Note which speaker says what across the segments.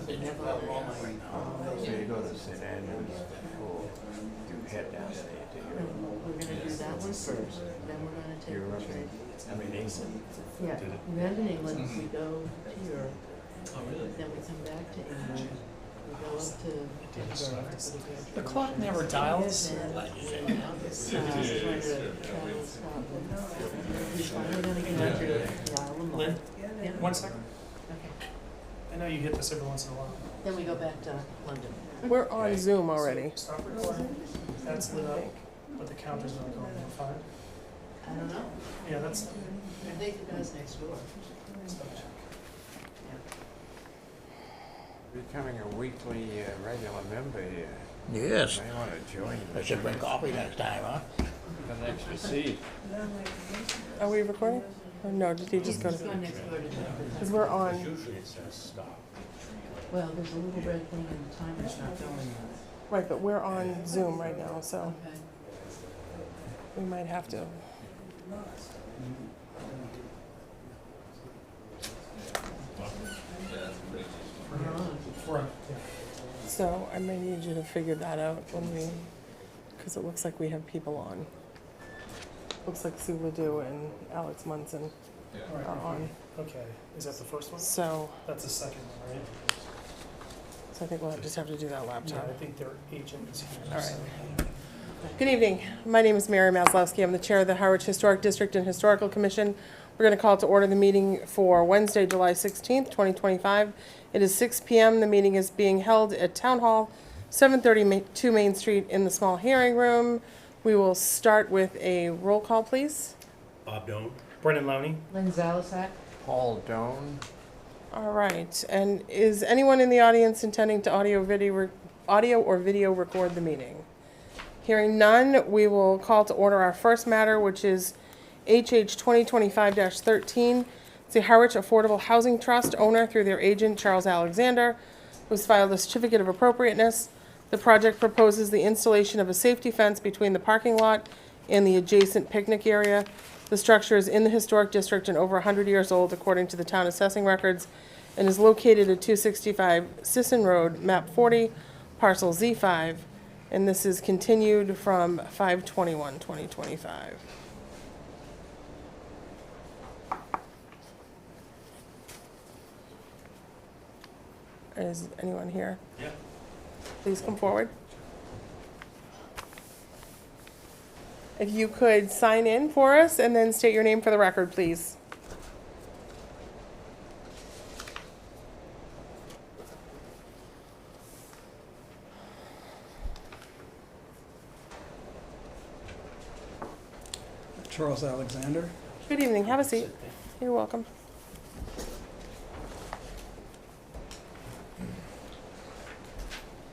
Speaker 1: never all my.
Speaker 2: So you go to St. Andrews or you head down there to your,
Speaker 1: We're gonna do that one first, then we're gonna take
Speaker 2: your,
Speaker 1: the train.
Speaker 2: I mean, England.
Speaker 1: Yeah, then in England, we go to Europe, then we come back to England, we go up to Edinburgh for the graduation.
Speaker 3: The clock never dials.
Speaker 1: Then, trying to travel Scotland. We're finally gonna get out to the Isle of
Speaker 3: Lynn,
Speaker 1: Man. Yeah.
Speaker 3: 1 second.
Speaker 1: Okay.
Speaker 3: I know you hit this every once in a while.
Speaker 1: Then we go back to London.
Speaker 4: We're on Zoom already.
Speaker 3: So stop recording. That's lit up, but the counter's not going. Fine.
Speaker 1: I don't know,
Speaker 3: Yeah, that's.
Speaker 1: I think the guy's next door.
Speaker 3: Let's double check.
Speaker 2: Becoming a weekly regular member here.
Speaker 5: Yes.
Speaker 2: May want to join.
Speaker 5: I should bring coffee next time, huh?
Speaker 2: An extra seat.
Speaker 4: Are we recording? Or no, did he just go
Speaker 1: He's
Speaker 4: to?
Speaker 1: going next door to
Speaker 4: Because we're on.
Speaker 5: Usually it says stop.
Speaker 1: Well, there's a little red thing and the timer's not going yet.
Speaker 4: Right, but we're on Zoom right now, so
Speaker 1: Okay.
Speaker 4: we might have to.
Speaker 3: We're on. Yeah.
Speaker 4: So I may need you to figure that out when we, because it looks like we have people on. Looks like Sue Ledoux and Alex Munson
Speaker 3: All
Speaker 4: are
Speaker 3: right.
Speaker 4: on.
Speaker 3: Okay. Is that the first one?
Speaker 4: So,
Speaker 3: That's the second one, right?
Speaker 4: so I think we'll just have to do that
Speaker 3: Yeah,
Speaker 4: laptop.
Speaker 3: I think their agent is here.
Speaker 4: All right.
Speaker 3: so-
Speaker 4: Good evening. My name is Mary Maslowski. I'm the chair of the Harwich Historic District and Historical Commission. We're going to call to order the meeting for Wednesday, July 16th, 2025. It is 6 p.m. The meeting is being held at Town Hall, 732 Main Street in the small hearing room. We will start with a roll call, please.
Speaker 5: Bob Doan.
Speaker 3: Brendan Lowney.
Speaker 1: Lynn Zalasak?
Speaker 2: Paul Doan.
Speaker 4: All right. And is anyone in the audience intending to audio or video record the meeting? Hearing none, we will call to order our first matter, which is HH 2025-13. It's the Harwich Affordable Housing Trust owner through their agent, Charles Alexander, who's filed a certificate of appropriateness. The project proposes the installation of a safety fence between the parking lot and the adjacent picnic area. The structure is in the historic district and over 100 years old, according to the town assessing records, and is located at 265 Sisson Road, map 40, parcel Z5. And this is continued from 5/21/2025. Is anyone here?
Speaker 5: Yeah.
Speaker 4: Please come forward. If you could sign in for us and then state your name for the record, please.
Speaker 6: Charles Alexander.
Speaker 4: Good evening, have a seat. You're welcome.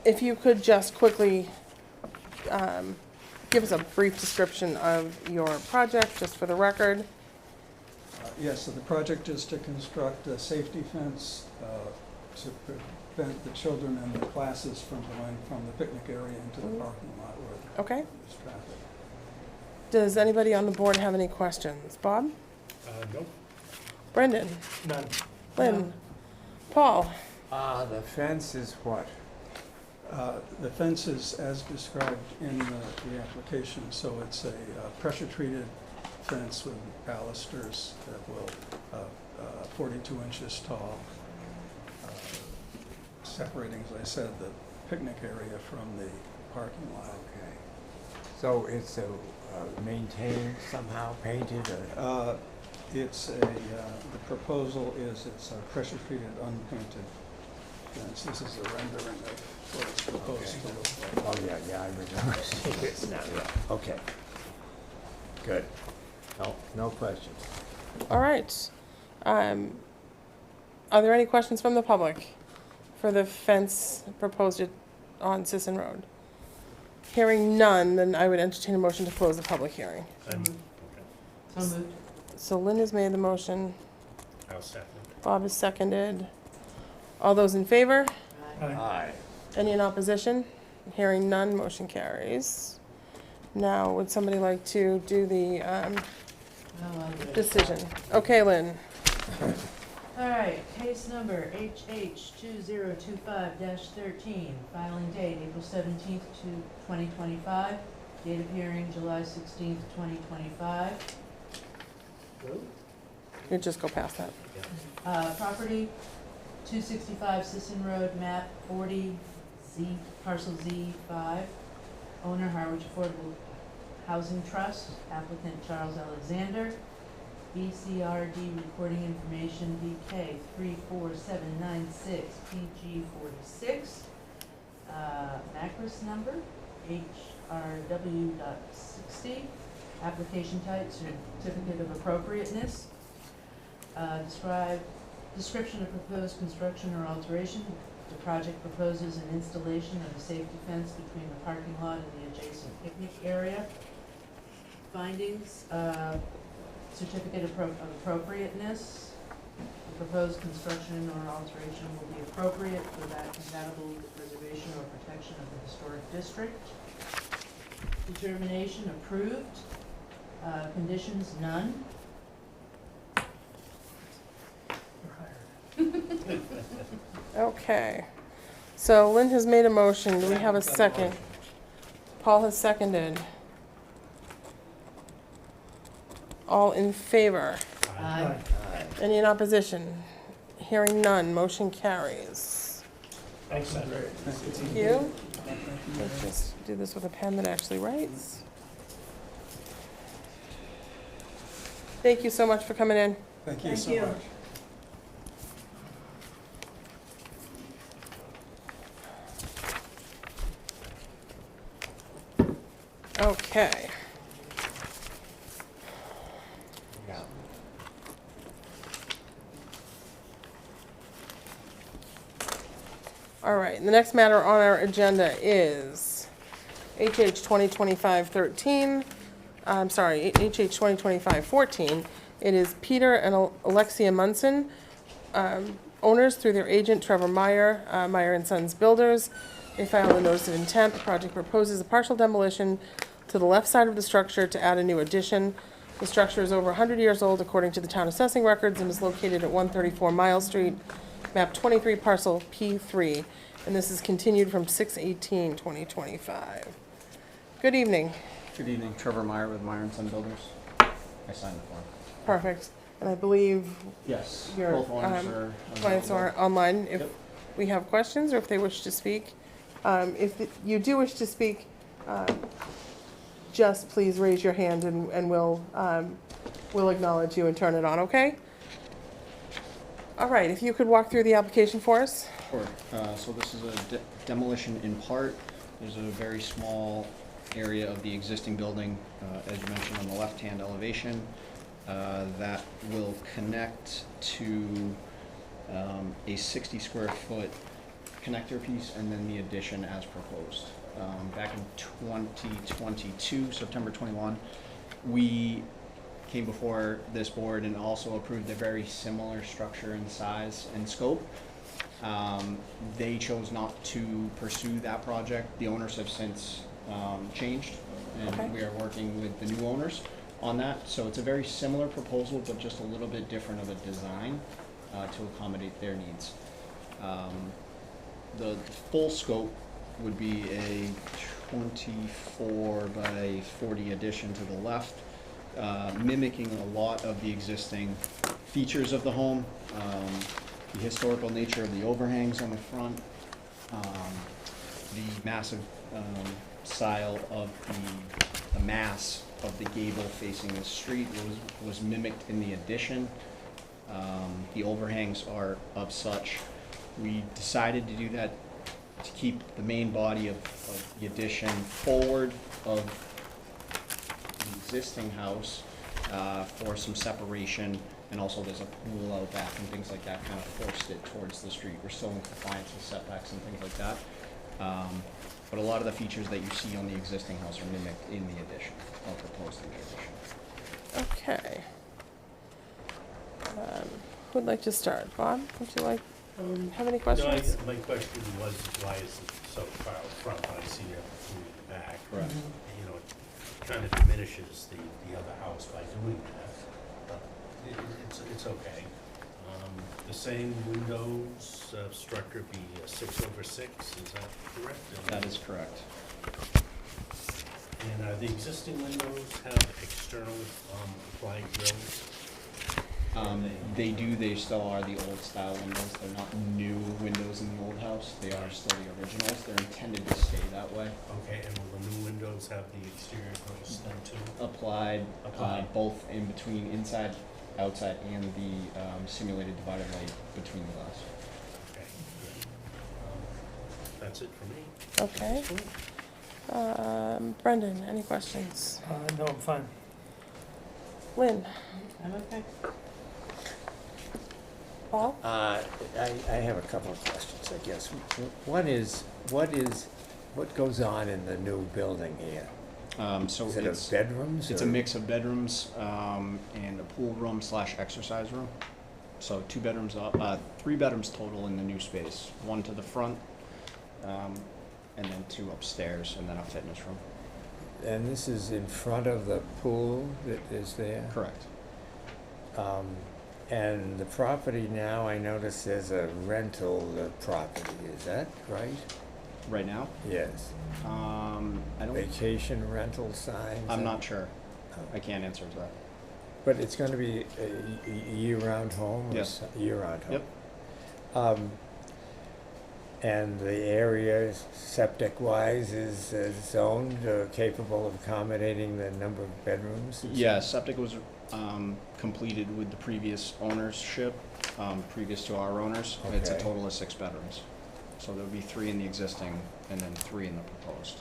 Speaker 4: If you could just quickly give us a brief description of your project, just for the record.
Speaker 6: Yes, so the project is to construct a safety fence to prevent the children and the classes from going from the picnic area into the parking lot where
Speaker 4: Okay.
Speaker 6: there's traffic.
Speaker 4: Does anybody on the board have any questions? Bob?
Speaker 5: Nope.
Speaker 4: Brendan?
Speaker 3: None.
Speaker 4: Lynn? Paul?
Speaker 2: The fence is what?
Speaker 6: The fence is as described in the application, so it's a pressure-treated fence with balusters that will 42 inches tall, separating, as I said, the picnic area from the parking lot.
Speaker 2: Okay. So it's maintained somehow, painted, or?
Speaker 6: It's the proposal is it's a pressure-treated, unpainted fence. This is a rendering of what it's proposed to look like.
Speaker 2: Oh, yeah, I remember seeing this now, yeah. Okay. Good. No questions.
Speaker 4: All right. Are there any questions from the public for the fence proposed on Sisson Road? Hearing none, then I would entertain a motion to close the public hearing.
Speaker 1: So moved.
Speaker 4: So Lynn has made the motion.
Speaker 5: I'll second.
Speaker 4: Bob has seconded. All those in favor?
Speaker 1: Aye.
Speaker 2: Aye.
Speaker 4: Any in opposition? Hearing none, motion carries. Now, would somebody like to do the
Speaker 1: Oh, I'll do it.
Speaker 4: decision? Okay, Lynn.
Speaker 1: All right, case number HH 2025-13, filing date April 17th to 2025, date of hearing July 16th, 2025.
Speaker 4: You just go past that.
Speaker 1: Property 265 Sisson Road, map 40, parcel Z5. Owner Harwich Affordable Housing Trust, applicant Charles Alexander. BCRD recording information VK 34796 PG46. Macris number HRW.60. Application type certificate of appropriateness. Description of proposed construction or alteration. The project proposes an installation of a safety fence between the parking lot and the adjacent picnic area. Findings, certificate of appropriateness. The proposed construction or alteration will be appropriate for that compatible with the preservation or protection of the historic district. Determination approved. Conditions none.
Speaker 4: Okay. So Lynn has made a motion. Do we have a second? Paul has seconded. All in favor?
Speaker 1: Aye.
Speaker 4: Any in opposition? Hearing none, motion carries.
Speaker 3: Thanks, Matt.
Speaker 4: Thank you. Let's just do this with a pen that actually writes. Thank you so much for coming in.
Speaker 6: Thank you
Speaker 1: Thank
Speaker 6: so
Speaker 1: you.
Speaker 6: much.
Speaker 4: Okay. All right, the next matter on our agenda is HH 2025-13. I'm sorry, HH 2025-14. It is Peter and Alexia Munson, owners through their agent Trevor Meyer, Meyer and Sons Builders. They filed a notice of intent. The project proposes a partial demolition to the left side of the structure to add a new addition. The structure is over 100 years old according to the town assessing records and is located at 134 Mile Street, map 23, parcel P3. And this is continued from 6/18/2025. Good evening.
Speaker 7: Good evening, Trevor Meyer with Meyer and Son Builders. I signed the form.
Speaker 4: Perfect. And I believe
Speaker 7: Yes,
Speaker 4: your
Speaker 7: both owners are.
Speaker 4: clients are online if
Speaker 7: Yep.
Speaker 4: we have questions or if they wish to speak. If you do wish to speak, just please raise your hand and we'll acknowledge you and turn it on, okay? All right, if you could walk through the application for us.
Speaker 7: Sure. So this is a demolition in part. There's a very small area of the existing building, as you mentioned, on the left-hand elevation, that will connect to a 60 square foot connector piece and then the addition as proposed. Back in 2022, September 21, we came before this board and also approved a very similar structure in size and scope. They chose not to pursue that project. The owners have since changed, and
Speaker 4: Okay.
Speaker 7: we are working with the new owners on that. So it's a very similar proposal, but just a little bit different of a design to accommodate their needs. The full scope would be a 24 by 40 addition to the left, mimicking a lot of the existing features of the home, the historical nature of the overhangs on the front, the massive style of the mass of the gable facing the street was mimicked in the addition. The overhangs are of such. We decided to do that to keep the main body of the addition forward of the existing house for some separation, and also there's a pool out back and things like that kind of forced it towards the street. We're still in compliance with setbacks and things like that. But a lot of the features that you see on the existing house are mimicked in the addition, or proposed in the addition.
Speaker 4: Okay. Who'd like to start? Bob, would you like, have any questions?
Speaker 5: No, my question was, why is it so far out front? I see you in the back.
Speaker 7: Correct.
Speaker 5: You know, it kind of diminishes the other house by doing that. But it's okay. The same windows, structure be 6/6, is that correct?
Speaker 7: That is correct.
Speaker 5: And the existing windows have external applied grills?
Speaker 7: They do, they still are the old style windows. They're not new windows in the old house. They are still the originals. They're intended to stay that way.
Speaker 5: Okay, and will the new windows have the exterior grills then too?
Speaker 7: Applied,
Speaker 5: Applied.
Speaker 7: both in between, inside, outside, and the simulated divided light between the glass.
Speaker 5: Okay, good. That's it for me.
Speaker 4: Okay. Brendan, any questions?
Speaker 3: No, I'm fine.
Speaker 4: Lynn?
Speaker 1: I'm okay.
Speaker 4: Paul?
Speaker 2: I have a couple of questions, I guess. One is, what goes on in the new building here?
Speaker 7: So
Speaker 2: Is it
Speaker 7: it's,
Speaker 2: bedrooms?
Speaker 7: it's a
Speaker 2: or-
Speaker 7: mix of bedrooms and a pool room / exercise room. So 2 bedrooms, 3 bedrooms total in the new space. 1 to the front, and then 2 upstairs, and then a fitness room.
Speaker 2: And this is in front of the pool that is there?
Speaker 7: Correct.
Speaker 2: And the property now, I notice there's a rental property, is that right?
Speaker 7: Right now,
Speaker 2: Yes.
Speaker 7: I don't.
Speaker 2: Vacation rental signs?
Speaker 7: I'm not sure. I can't answer to that.
Speaker 2: But it's gonna be a year-round home? or
Speaker 7: Yes.
Speaker 2: Year-round home?
Speaker 7: Yep.
Speaker 2: And the area, septic-wise, is zoned, capable of accommodating the number of bedrooms?
Speaker 7: Yeah, septic was completed with the previous ownership, previous to our owners. It's a
Speaker 2: Okay.
Speaker 7: total of 6 bedrooms. So there would be 3 in the existing and then 3 in the proposed.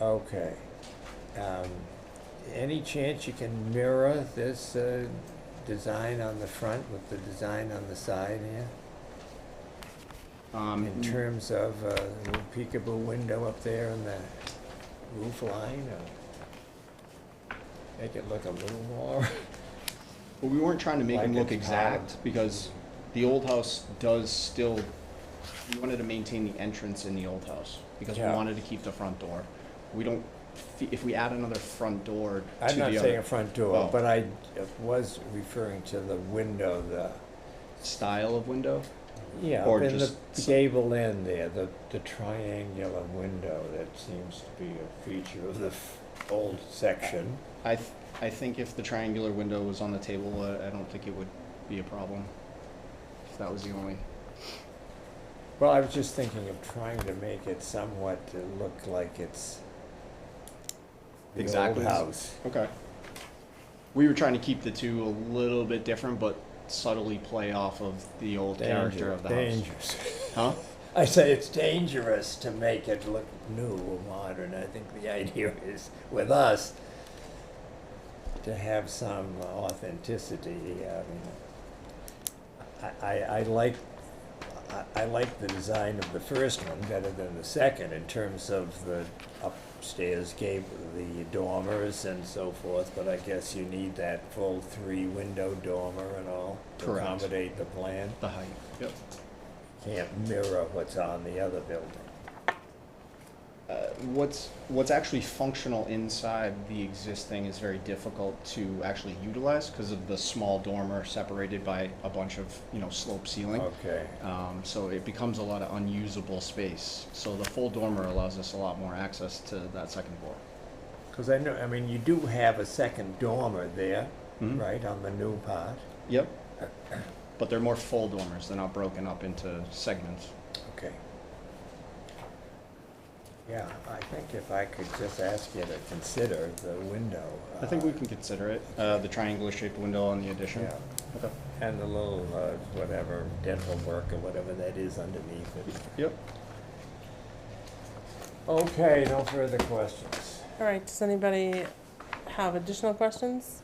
Speaker 2: Okay. Any chance you can mirror this design on the front with the design on the side here? In terms of a little peekaboo window up there in the roof line, or make it look a little more?
Speaker 7: Well, we weren't trying to make them
Speaker 2: Like
Speaker 7: look
Speaker 2: it's
Speaker 7: exact because the old house does still, we wanted to maintain the entrance in the old house because we
Speaker 2: Yeah.
Speaker 7: wanted to keep the front door. We don't, if we add another front door to
Speaker 2: I'm not
Speaker 7: the
Speaker 2: saying a
Speaker 7: other
Speaker 2: front door,
Speaker 7: Oh.
Speaker 2: but I was referring to the window,
Speaker 7: style of window,
Speaker 2: yeah,
Speaker 7: Or
Speaker 2: up in the
Speaker 7: just
Speaker 2: gable end there, the triangular window that seems to be a feature of the old section.
Speaker 7: I think if the triangular window was on the table, I don't think it would be a problem. If that was the only.
Speaker 2: Well, I was just thinking of trying to make it somewhat to look like it's the
Speaker 7: Exactly.
Speaker 2: old house.
Speaker 7: Okay. We were trying to keep the two a little bit different, but subtly play off of the old character of the house.
Speaker 2: Dangerous.
Speaker 7: Huh?
Speaker 2: I say it's dangerous to make it look new or modern. I think the idea is, with us, to have some authenticity. I like the design of the first one better than the second in terms of the upstairs gable, the dormers and so forth, but I guess you need that full 3-window dormer and all to
Speaker 7: Correct.
Speaker 2: accommodate the plan.
Speaker 7: The height. Yep.
Speaker 2: Can't mirror what's on the other building.
Speaker 7: What's actually functional inside the existing is very difficult to actually utilize because of the small dormer separated by a bunch of, slope ceiling.
Speaker 2: Okay.
Speaker 7: So it becomes a lot of unusable space. So the full dormer allows us a lot more access to that second floor.
Speaker 2: Because you do have a second dormer there,
Speaker 7: Mhm.
Speaker 2: right, on the new part.
Speaker 7: Yep. But they're more full dormers. They're not broken up into segments.
Speaker 2: Okay. Yeah, I think if I could just ask you to consider the window.
Speaker 7: I think we can consider it. The triangular shaped window on the addition.
Speaker 2: Yeah,
Speaker 7: Okay.
Speaker 2: and the little, whatever, dental work or whatever that is underneath it.
Speaker 7: Yep.
Speaker 2: Okay, no further questions.
Speaker 4: All right, does anybody have additional questions?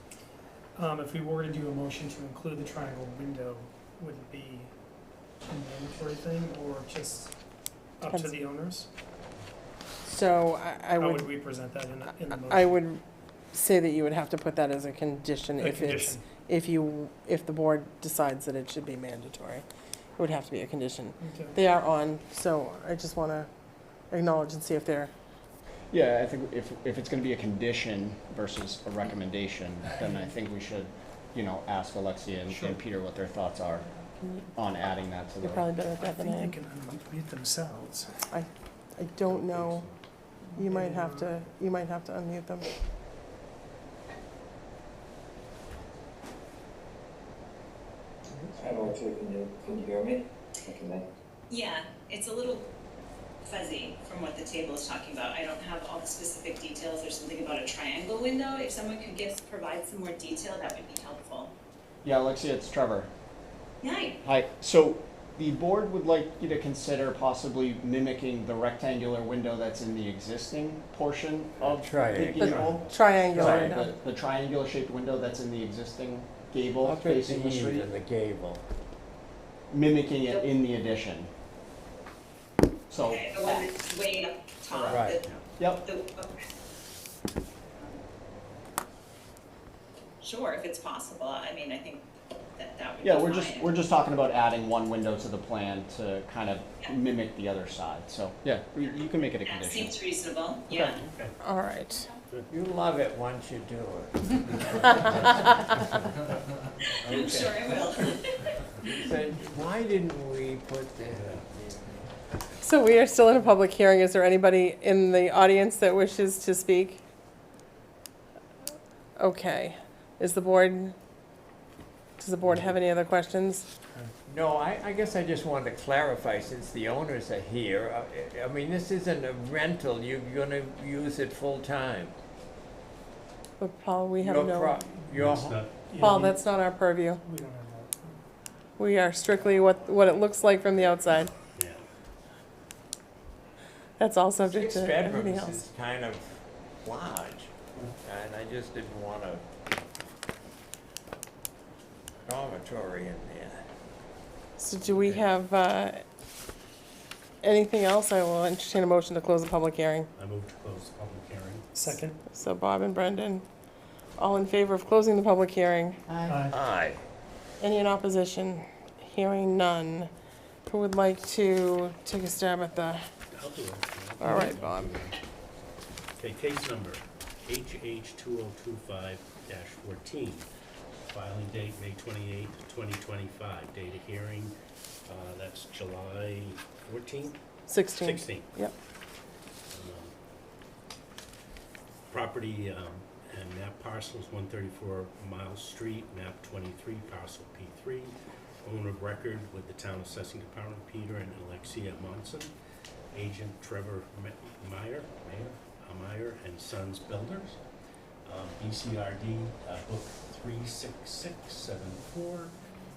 Speaker 3: If we were to do a motion to include the triangle window, would it be a mandatory thing or just up to
Speaker 4: Depends.
Speaker 3: the owners?
Speaker 4: So I
Speaker 3: How
Speaker 4: would,
Speaker 3: would we present that in the motion?
Speaker 4: I would say that you would have to put that as a condition
Speaker 3: A
Speaker 4: if it's,
Speaker 3: condition.
Speaker 4: if the board decides that it should be mandatory. It would have to be a condition.
Speaker 3: Okay.
Speaker 4: They are on, so I just want to acknowledge and see if they're,
Speaker 7: Yeah, I think if it's going to be a condition versus a recommendation, then I think we should, you know, ask Alexia
Speaker 3: Sure.
Speaker 7: and Peter what their thoughts are on adding that to the.
Speaker 4: You're probably better at
Speaker 3: I
Speaker 4: that than
Speaker 3: think
Speaker 4: I
Speaker 3: they
Speaker 4: am.
Speaker 3: can unmute themselves.
Speaker 4: I don't know. You might have to unmute them.
Speaker 8: Hi, Marcia, can you hear me? Okay.
Speaker 9: Yeah, it's a little fuzzy from what the table is talking about. I don't have all the specific details. There's something about a triangle window. If someone could provide some more detail, that would be helpful.
Speaker 7: Yeah, Alexia, it's Trevor.
Speaker 9: Hi.
Speaker 7: Hi, so the board would like you to consider possibly mimicking the rectangular window that's in the existing portion of the
Speaker 2: Triangle.
Speaker 7: gable.
Speaker 4: Triangular
Speaker 7: Sorry,
Speaker 4: window.
Speaker 7: the triangular shaped window that's in the existing gable
Speaker 2: Up at
Speaker 7: facing the
Speaker 2: the
Speaker 7: street,
Speaker 2: eave and the gable.
Speaker 7: mimicking it in the addition. So,
Speaker 9: Okay, the one that's way up top.
Speaker 2: Right.
Speaker 7: yep,
Speaker 9: Okay. Sure, if it's possible. I mean, I think that would be
Speaker 7: yeah,
Speaker 9: fine.
Speaker 7: we're just talking about adding one window to the plan to kind of
Speaker 9: Yeah.
Speaker 7: mimic the other side. So, yeah, you can make it a
Speaker 9: That
Speaker 7: condition.
Speaker 9: seems reasonable, yeah.
Speaker 5: Okay.
Speaker 4: All right.
Speaker 2: You love it once you do it.
Speaker 9: I'm sure I will.
Speaker 2: So why didn't we put that?
Speaker 4: So we are still in a public hearing. Is there anybody in the audience that wishes to speak? Okay. Does the board have any other questions?
Speaker 2: No, I guess I just wanted to clarify, since the owners are here, I mean, this isn't a rental, you're gonna use it full-time.
Speaker 4: But Paul, we have
Speaker 2: Your
Speaker 4: no,
Speaker 2: pro- your
Speaker 5: It's not,
Speaker 4: Paul, that's not our purview.
Speaker 3: We don't have that.
Speaker 4: We are strictly what it looks like from the outside.
Speaker 5: yeah.
Speaker 4: That's all subject
Speaker 2: Six
Speaker 4: to everything
Speaker 2: bedrooms
Speaker 4: else.
Speaker 2: is kind of large, and I just didn't want a dormitory in there.
Speaker 4: So do we have anything else? I will entertain a motion to close the public hearing.
Speaker 5: I move to close the public hearing.
Speaker 3: Second.
Speaker 4: So Bob and Brendan, all in favor of closing the public hearing?
Speaker 3: Aye.
Speaker 2: Aye.
Speaker 4: Any in opposition? Hearing none. Who would like to take a stab at the,
Speaker 5: I'll do it.
Speaker 4: all right, Bob.
Speaker 5: Okay, case number HH 2025-14. Filing date, May 28th, 2025. Date of hearing, that's July 14th?
Speaker 4: 16.
Speaker 5: 16th.
Speaker 4: Yep.
Speaker 5: Property and map parcels, 134 Miles Street, map 23, parcel P3. Owner of record with the Town Assessing Department, Peter and Alexia Monson. Agent Trevor Meyer and Sons Builders. BCRD book 36674,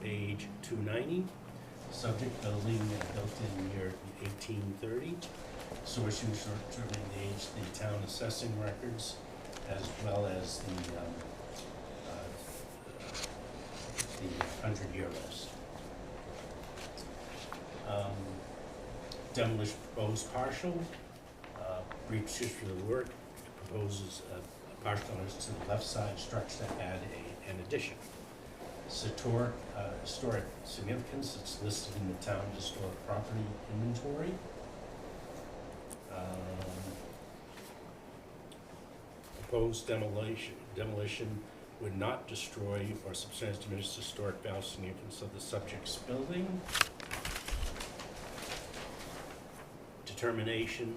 Speaker 5: page 290. Subject building built in year 1830. Source use determining the age, the town assessing records, as well as the 100-year list. Demolition proposed partial. Brief history of the work. It proposes a partial is to the left side structure to add an addition. Historic significance, it's listed in the town historic property inventory. Proposed demolition would not destroy or substantially diminish the historic value significance of the subject's building. Determination,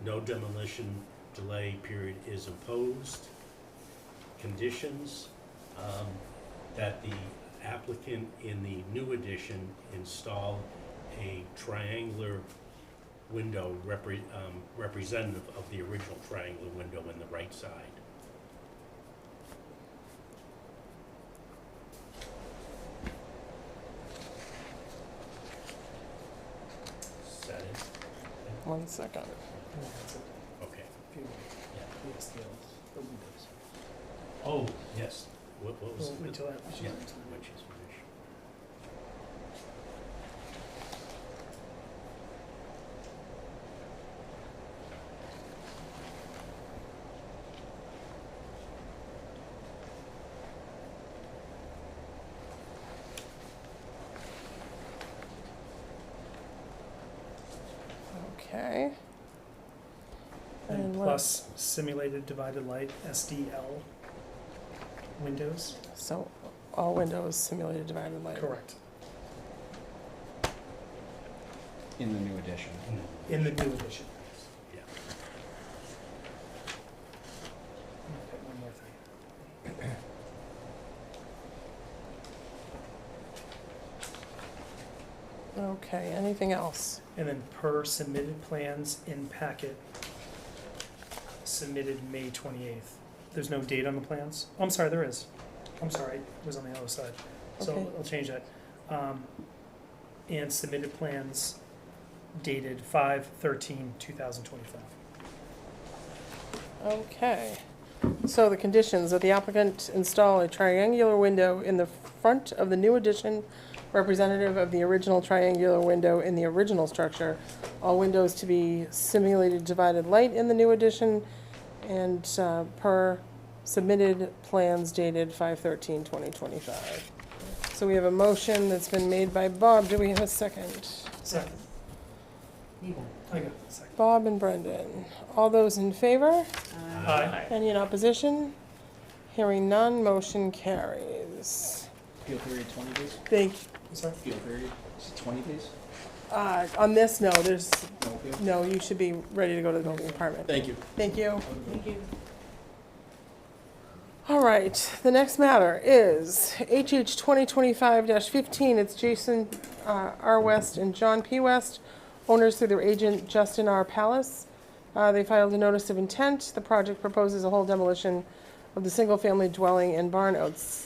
Speaker 5: no demolition delay period is imposed. Conditions, that the applicant in the new addition install a triangular window representative of the original triangular window in the right side. Is that it?
Speaker 4: 1 second.
Speaker 5: Okay.
Speaker 3: Yes, the windows.
Speaker 5: Oh, yes. What was?
Speaker 3: We'll wait till that.
Speaker 5: Yeah, which is finished.
Speaker 4: Okay.
Speaker 3: And
Speaker 4: And
Speaker 3: plus simulated divided light, SDL. windows.
Speaker 4: So all windows simulated divided light.
Speaker 3: Correct.
Speaker 7: In the new addition.
Speaker 3: In the new addition.
Speaker 5: Yeah.
Speaker 3: Okay, one more thing.
Speaker 4: Okay, anything else?
Speaker 3: And then per submitted plans in packet, submitted May 28th. There's no date on the plans? Oh, I'm sorry, there is. I'm sorry, it was on the other side. So
Speaker 4: Okay.
Speaker 3: I'll change that. And submitted plans dated 5/13/2025.
Speaker 4: Okay. So the conditions that the applicant install a triangular window in the front of the new addition representative of the original triangular window in the original structure. All windows to be simulated divided light in the new addition and per submitted plans dated 5/13/2025. So we have a motion that's been made by Bob. Do we have a second?
Speaker 3: Second.
Speaker 1: Evil.
Speaker 3: I got it. Second.
Speaker 4: Bob and Brendan. All those in favor?
Speaker 3: Aye.
Speaker 4: Any in opposition? Hearing none, motion carries.
Speaker 7: Appeal period 20 days?
Speaker 4: Thank,
Speaker 3: I'm sorry.
Speaker 7: Appeal period, is it 20 days?
Speaker 4: on this, no, there's,
Speaker 7: No appeal?
Speaker 4: no, you should be ready to go to the building department.
Speaker 7: Thank you.
Speaker 4: Thank you.
Speaker 1: Thank you.
Speaker 4: All right, the next matter is HH 2025-15. It's Jason R. West and John P. West, owners through their agent Justin R. Palace. They filed a notice of intent. The project proposes a whole demolition of the single-family dwelling and barn/outhouse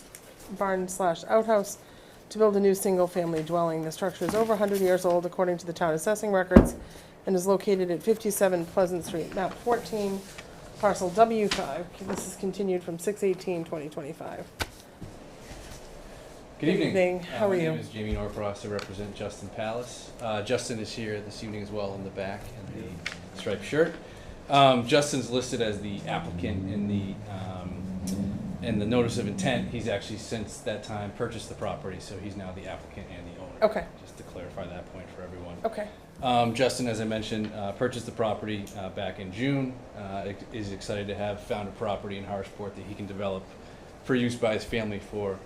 Speaker 4: to build a new single-family dwelling. The structure is over 100 years old, according to the town assessing records, and is located at 57 Pleasant Street, map 14, parcel W5. This is continued from 6/18/2025.
Speaker 10: Good evening.
Speaker 4: How are
Speaker 10: My
Speaker 4: you?
Speaker 10: name is Jamie Norcross. I represent Justin Palace. Justin is here this evening as well in the back in the striped shirt. Justin's listed as the applicant in the notice of intent. He's actually since that time purchased the property, so he's now the applicant and the owner.
Speaker 4: Okay.
Speaker 10: Just to clarify that point for everyone.
Speaker 4: Okay.
Speaker 10: Justin, as I mentioned, purchased the property back in June. Is excited to have found a property in Harwich that he can develop for use by his family for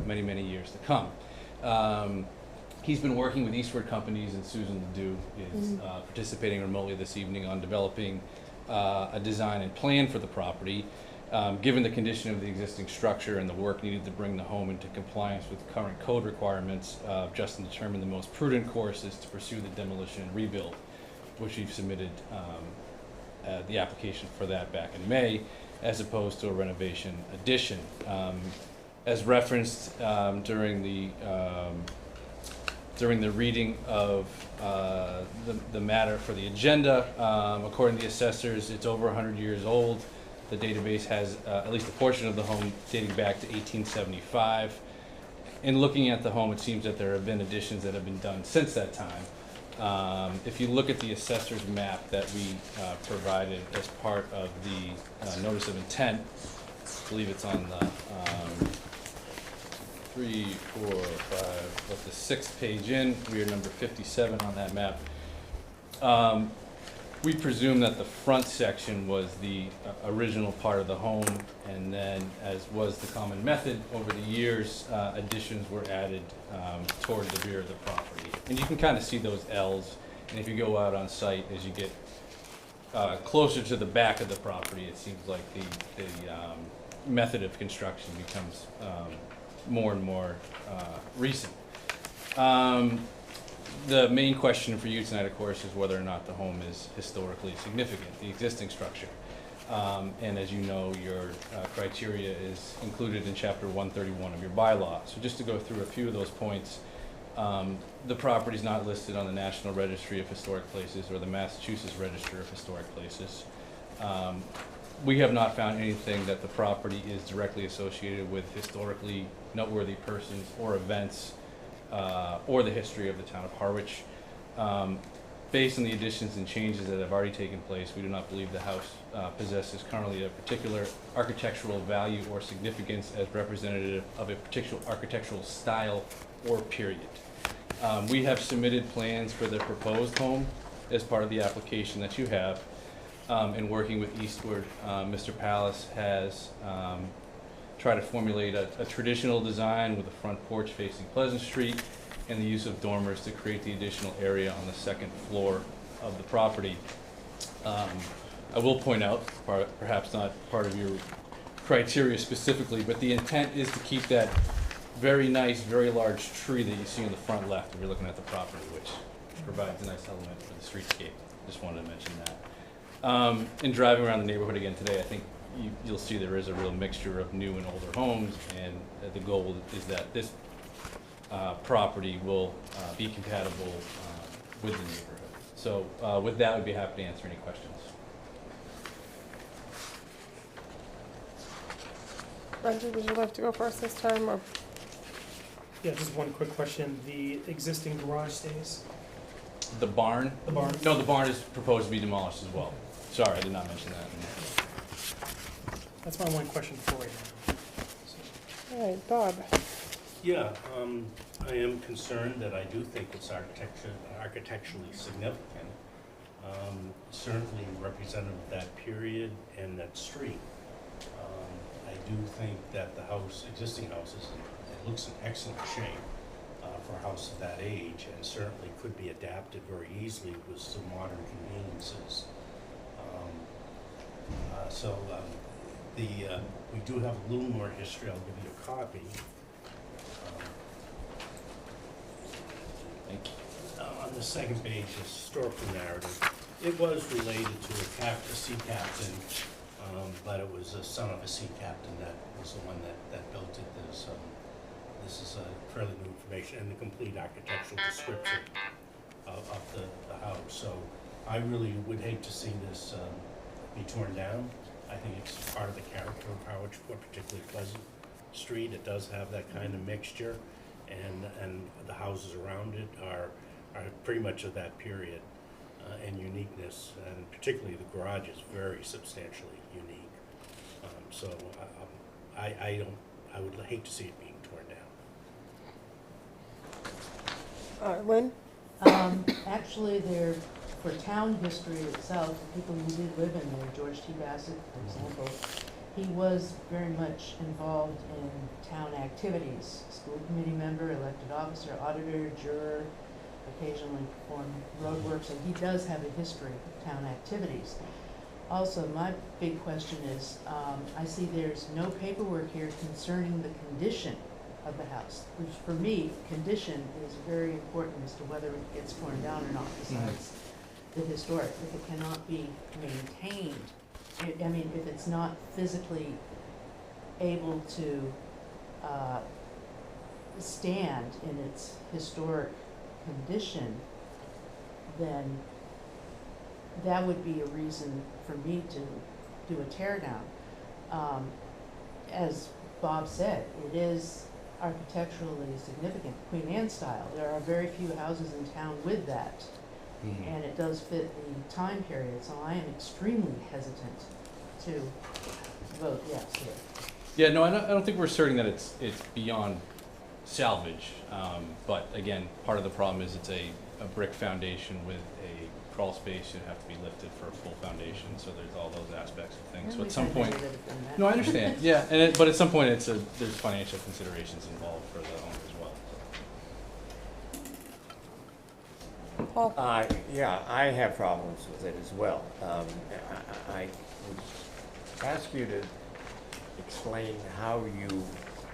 Speaker 10: many, many years to come. He's been working with Eastward Companies, and Susan Ledoux is participating remotely this evening on developing a design and plan for the property. Given the condition of the existing structure and the work needed to bring the home into compliance with current code requirements, Justin determined the most prudent course is to pursue the demolition and rebuild, which we've submitted the application for that back in May, as opposed to a renovation addition. As referenced during the reading of the matter for the agenda, according to the assessors, it's over 100 years old. The database has at least a portion of the home dating back to 1875. In looking at the home, it seems that there have been additions that have been done since that time. If you look at the assessor's map that we provided as part of the notice of intent, I believe it's on the 3, 4, 5, the 6th page in. We are number 57 on that map. We presume that the front section was the original part of the home, and then, as was the common method over the years, additions were added toward the rear of the property. And you can kind of see those L's, and if you go out on site, as you get closer to the back of the property, it seems like the method of construction becomes more and more recent. The main question for you tonight, of course, is whether or not the home is historically significant, the existing structure. And as you know, your criteria is included in Chapter 131 of your bylaw. So just to go through a few of those points, the property is not listed on the National Registry of Historic Places or the Massachusetts Register of Historic Places. We have not found anything that the property is directly associated with historically noteworthy persons or events or the history of the town of Harwich. Based on the additions and changes that have already taken place, we do not believe the house possesses currently a particular architectural value or significance as representative of a particular architectural style or period. We have submitted plans for the proposed home as part of the application that you have. In working with Eastward, Mr. Palace has try to formulate a traditional design with a front porch facing Pleasant Street and the use of dormers to create the additional area on the second floor of the property. I will point out, perhaps not part of your criteria specifically, but the intent is to keep that very nice, very large tree that you see in the front left if you're looking at the property, which provides a nice element for the streetscape. Just wanted to mention that. In driving around the neighborhood again today, I think you'll see there is a real mixture of new and older homes, and the goal is that this property will be compatible with the neighborhood. So with that, we'd be happy to answer any questions.
Speaker 4: Reggie, would you like to go first this time, or?
Speaker 3: Yeah, just one quick question. The existing garage stays?
Speaker 10: The barn?
Speaker 3: The barn?
Speaker 10: No, the barn is proposed to be demolished as well. Sorry, I did not mention that.
Speaker 3: That's my one question for right now.
Speaker 4: All right, Bob.
Speaker 5: Yeah, I am concerned that I do think it's architecturally significant, certainly representative of that period and that street. I do think that the existing house it looks in excellent shape for a house of that age, and certainly could be adapted very easily with some modern conveniences. We do have a little more history. I'll give you a copy.
Speaker 10: Thank you.
Speaker 5: On the second page, historical narrative. It was related to a sea captain, but it was a son of a sea captain that was the one that built it. This is fairly new information and the complete architectural description of the house. So I really would hate to see this be torn down. I think it's part of the character of Harwich, particularly Pleasant Street. It does have that kind of mixture, and the houses around it are pretty much of that period and uniqueness, and particularly the garage is very substantially unique. I would hate to see it being torn down.
Speaker 4: Lynn?
Speaker 1: Actually, for town history itself, the people who did live in there, George T. Bassett, for example, he was very much involved in town activities. School committee member, elected officer, auditor, juror, occasionally performed road work, so he does have a history of town activities. Also, my big question is, I see there's no paperwork here concerning the condition of the house, which for me, condition is very important as to whether it gets torn down or not, besides the historic. If it cannot be maintained, if it's not physically able to stand in its historic condition, then that would be a reason for me to do a tear down. As Bob said, it is architecturally significant, Queen Anne style. There are very few houses in town with that. And it does fit the time period, so I am extremely hesitant to vote yes here.
Speaker 10: Yeah, no, I don't think we're asserting that it's beyond salvage, but again, part of the problem is it's a brick foundation with a crawl space. You have to be lifted for a full foundation, so there's all those aspects of things.
Speaker 1: And
Speaker 10: So
Speaker 1: we
Speaker 10: at some
Speaker 1: kinda
Speaker 10: point,
Speaker 1: did it in that.
Speaker 10: no, I understand. Yeah, but at some point, there's financial considerations involved for the owner as well.
Speaker 4: Paul?
Speaker 2: Yeah, I have problems with it as well. I would ask you to explain how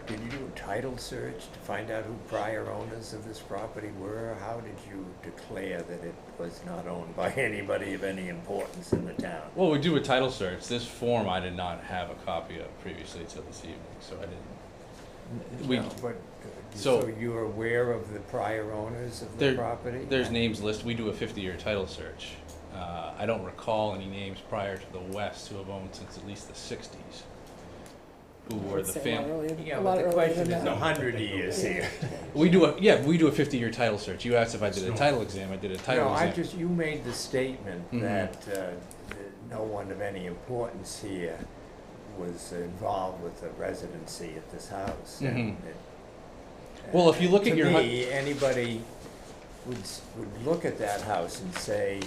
Speaker 2: did you do a title search to find out who prior owners of this property were? How did you declare that it was not owned by anybody of any importance in the town?
Speaker 10: Well, we do a title search. This form I did not have a copy of previously till this evening, so I didn't.
Speaker 2: No, but, so you're aware of the prior owners of the property?
Speaker 10: There's names listed. We do a 50-year title search. I don't recall any names prior to the West who have owned since at least the 60s. Who were the family?
Speaker 2: Yeah, but the question is 100 years here.
Speaker 10: We do a 50-year title search. You asked if I did a title exam. I did a title exam.
Speaker 2: You made the statement that no one of any importance here was involved with the residency at this house.
Speaker 10: Well, if you look at your...
Speaker 2: To me, anybody would look at that house and say,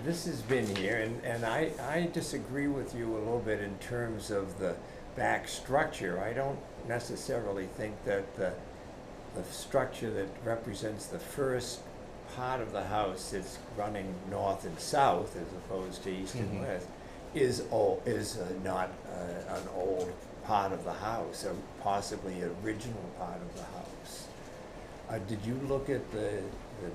Speaker 2: this has been here, and I disagree with you a little bit in terms of the back structure, I don't necessarily think that the structure that represents the first part of the house is running north and south as opposed to east and
Speaker 10: Mhm.
Speaker 2: west is not an old part of the house, or possibly original part of the house. Did you look at the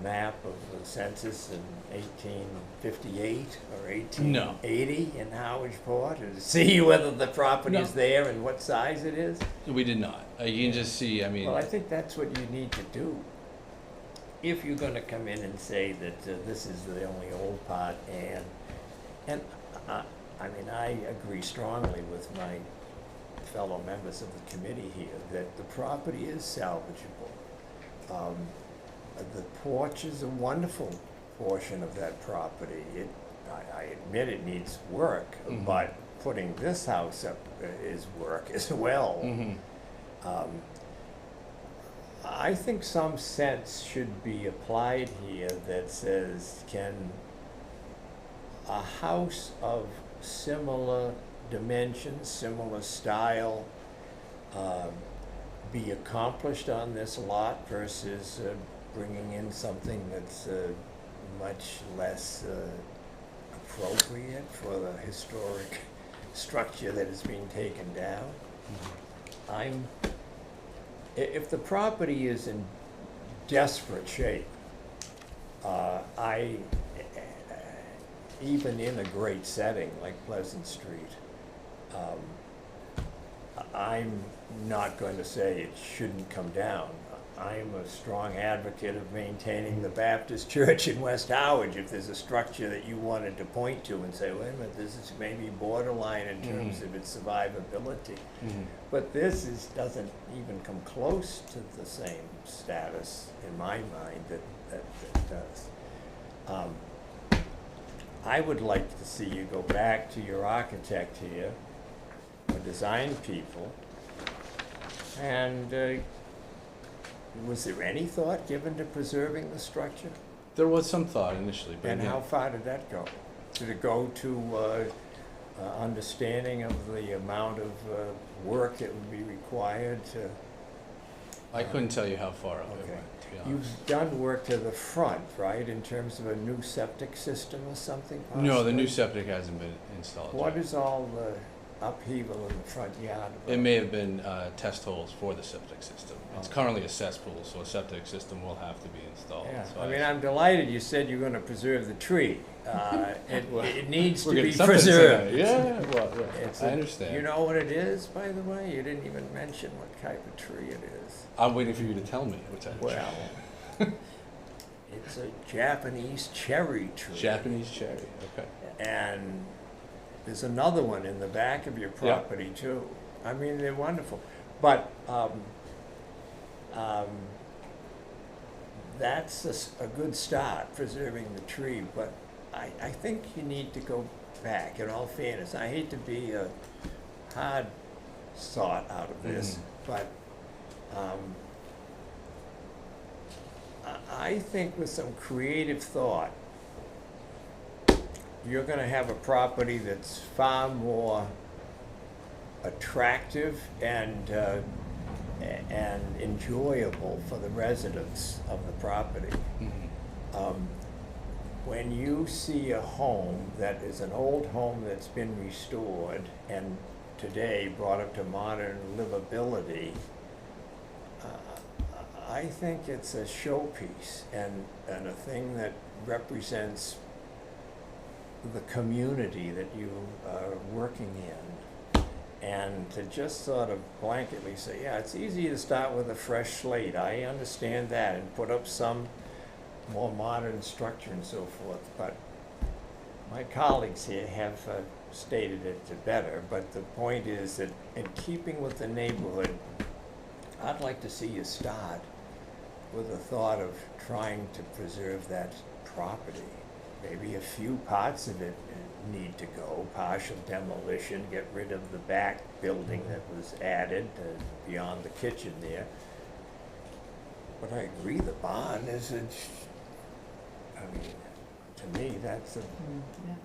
Speaker 2: map of the census in 1858 or 1880 in Harwich Port to see whether the property is
Speaker 10: No.
Speaker 2: there and what size it is?
Speaker 10: We did not. You can just see, I mean,
Speaker 2: Well, I think that's what you need to do. If you're gonna come in and say that this is the only old part, and I mean, I agree strongly with my fellow members of the committee here, that the property is salvageable. The porch is a wonderful portion of that property. I admit it needs work,
Speaker 10: Mhm.
Speaker 2: but putting this house up is work as well.
Speaker 10: mhm.
Speaker 2: I think some sense should be applied here that says, can a house of similar dimensions, similar style, be accomplished on this lot versus bringing in something that's much less appropriate for the historic structure that is being taken down? If the property is in desperate shape, even in a great setting like Pleasant Street, I'm not going to say it shouldn't come down. I'm a strong advocate of maintaining the Baptist Church in West Harwich. If there's a structure that you wanted to point to and say, wait a minute, this is maybe borderline in terms of its survivability. But this doesn't even come close to the same status, in my mind, that does. I would like to see you go back to your architect here, or design people, and was there any thought given to preserving the structure?
Speaker 10: There was some thought initially, but
Speaker 2: And
Speaker 10: yeah.
Speaker 2: how far did that go? Did it go to understanding of the amount of work that would be required to?
Speaker 10: I couldn't tell you how far up it
Speaker 2: Okay.
Speaker 10: went, to be honest.
Speaker 2: You've done work to the front, right, in terms of a new septic system or something?
Speaker 10: No, the new
Speaker 2: possibly?
Speaker 10: septic hasn't been installed
Speaker 2: What
Speaker 10: yet.
Speaker 2: is all the upheaval in the front yard?
Speaker 10: It may have been test holes for the septic system. It's
Speaker 2: Oh.
Speaker 10: currently a cesspool, so a septic system will have to be installed.
Speaker 2: Yeah,
Speaker 10: So
Speaker 2: I mean, I'm delighted you said you're gonna preserve the tree.
Speaker 10: Well,
Speaker 2: It needs to
Speaker 10: we're getting
Speaker 2: be
Speaker 10: something to say
Speaker 2: preserved.
Speaker 10: about it. Yeah, well, yeah,
Speaker 2: It's
Speaker 10: I
Speaker 2: a-
Speaker 10: understand.
Speaker 2: You know what it is, by the way? You didn't even mention what type of tree it is.
Speaker 10: I'm waiting for you to tell me which I.
Speaker 2: Well, it's a Japanese cherry tree.
Speaker 10: Japanese cherry, okay.
Speaker 2: And there's another one in the back of your property too. I mean, they're wonderful. But that's a good start, preserving the tree, but I think you need to go back, in all fairness. I hate to be a hard sort out of this, but I think with some creative thought, you're gonna have a property that's far more attractive and enjoyable for the residents of the property. When you see a home that is an old home that's been restored and today brought up to modern livability, I think it's a showpiece and a thing that represents the community that you are working in. And to just sort of blanketly say, yeah, it's easy to start with a fresh slate, I understand that, and put up some more modern structure and so forth, but my colleagues here have stated it better, but the point is that in keeping with the neighborhood, I'd like to see you start with the thought of trying to preserve that property. Maybe a few parts of it need to go, partial demolition, get rid of the back building that was added beyond the kitchen there. But I agree, the barn is to me, that's a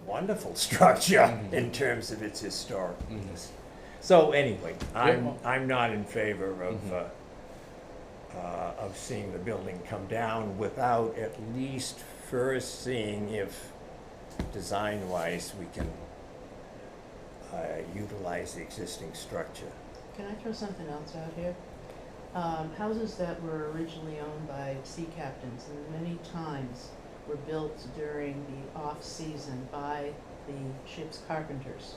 Speaker 2: wonderful structure in terms of its historicness. So anyway,
Speaker 10: Yeah.
Speaker 2: I'm not in favor of seeing the building come down without at least first seeing if, design-wise, we can utilize the existing structure.
Speaker 1: Can I throw something else out here? Houses that were originally owned by sea captains and many times were built during the off-season by the ship's carpenters.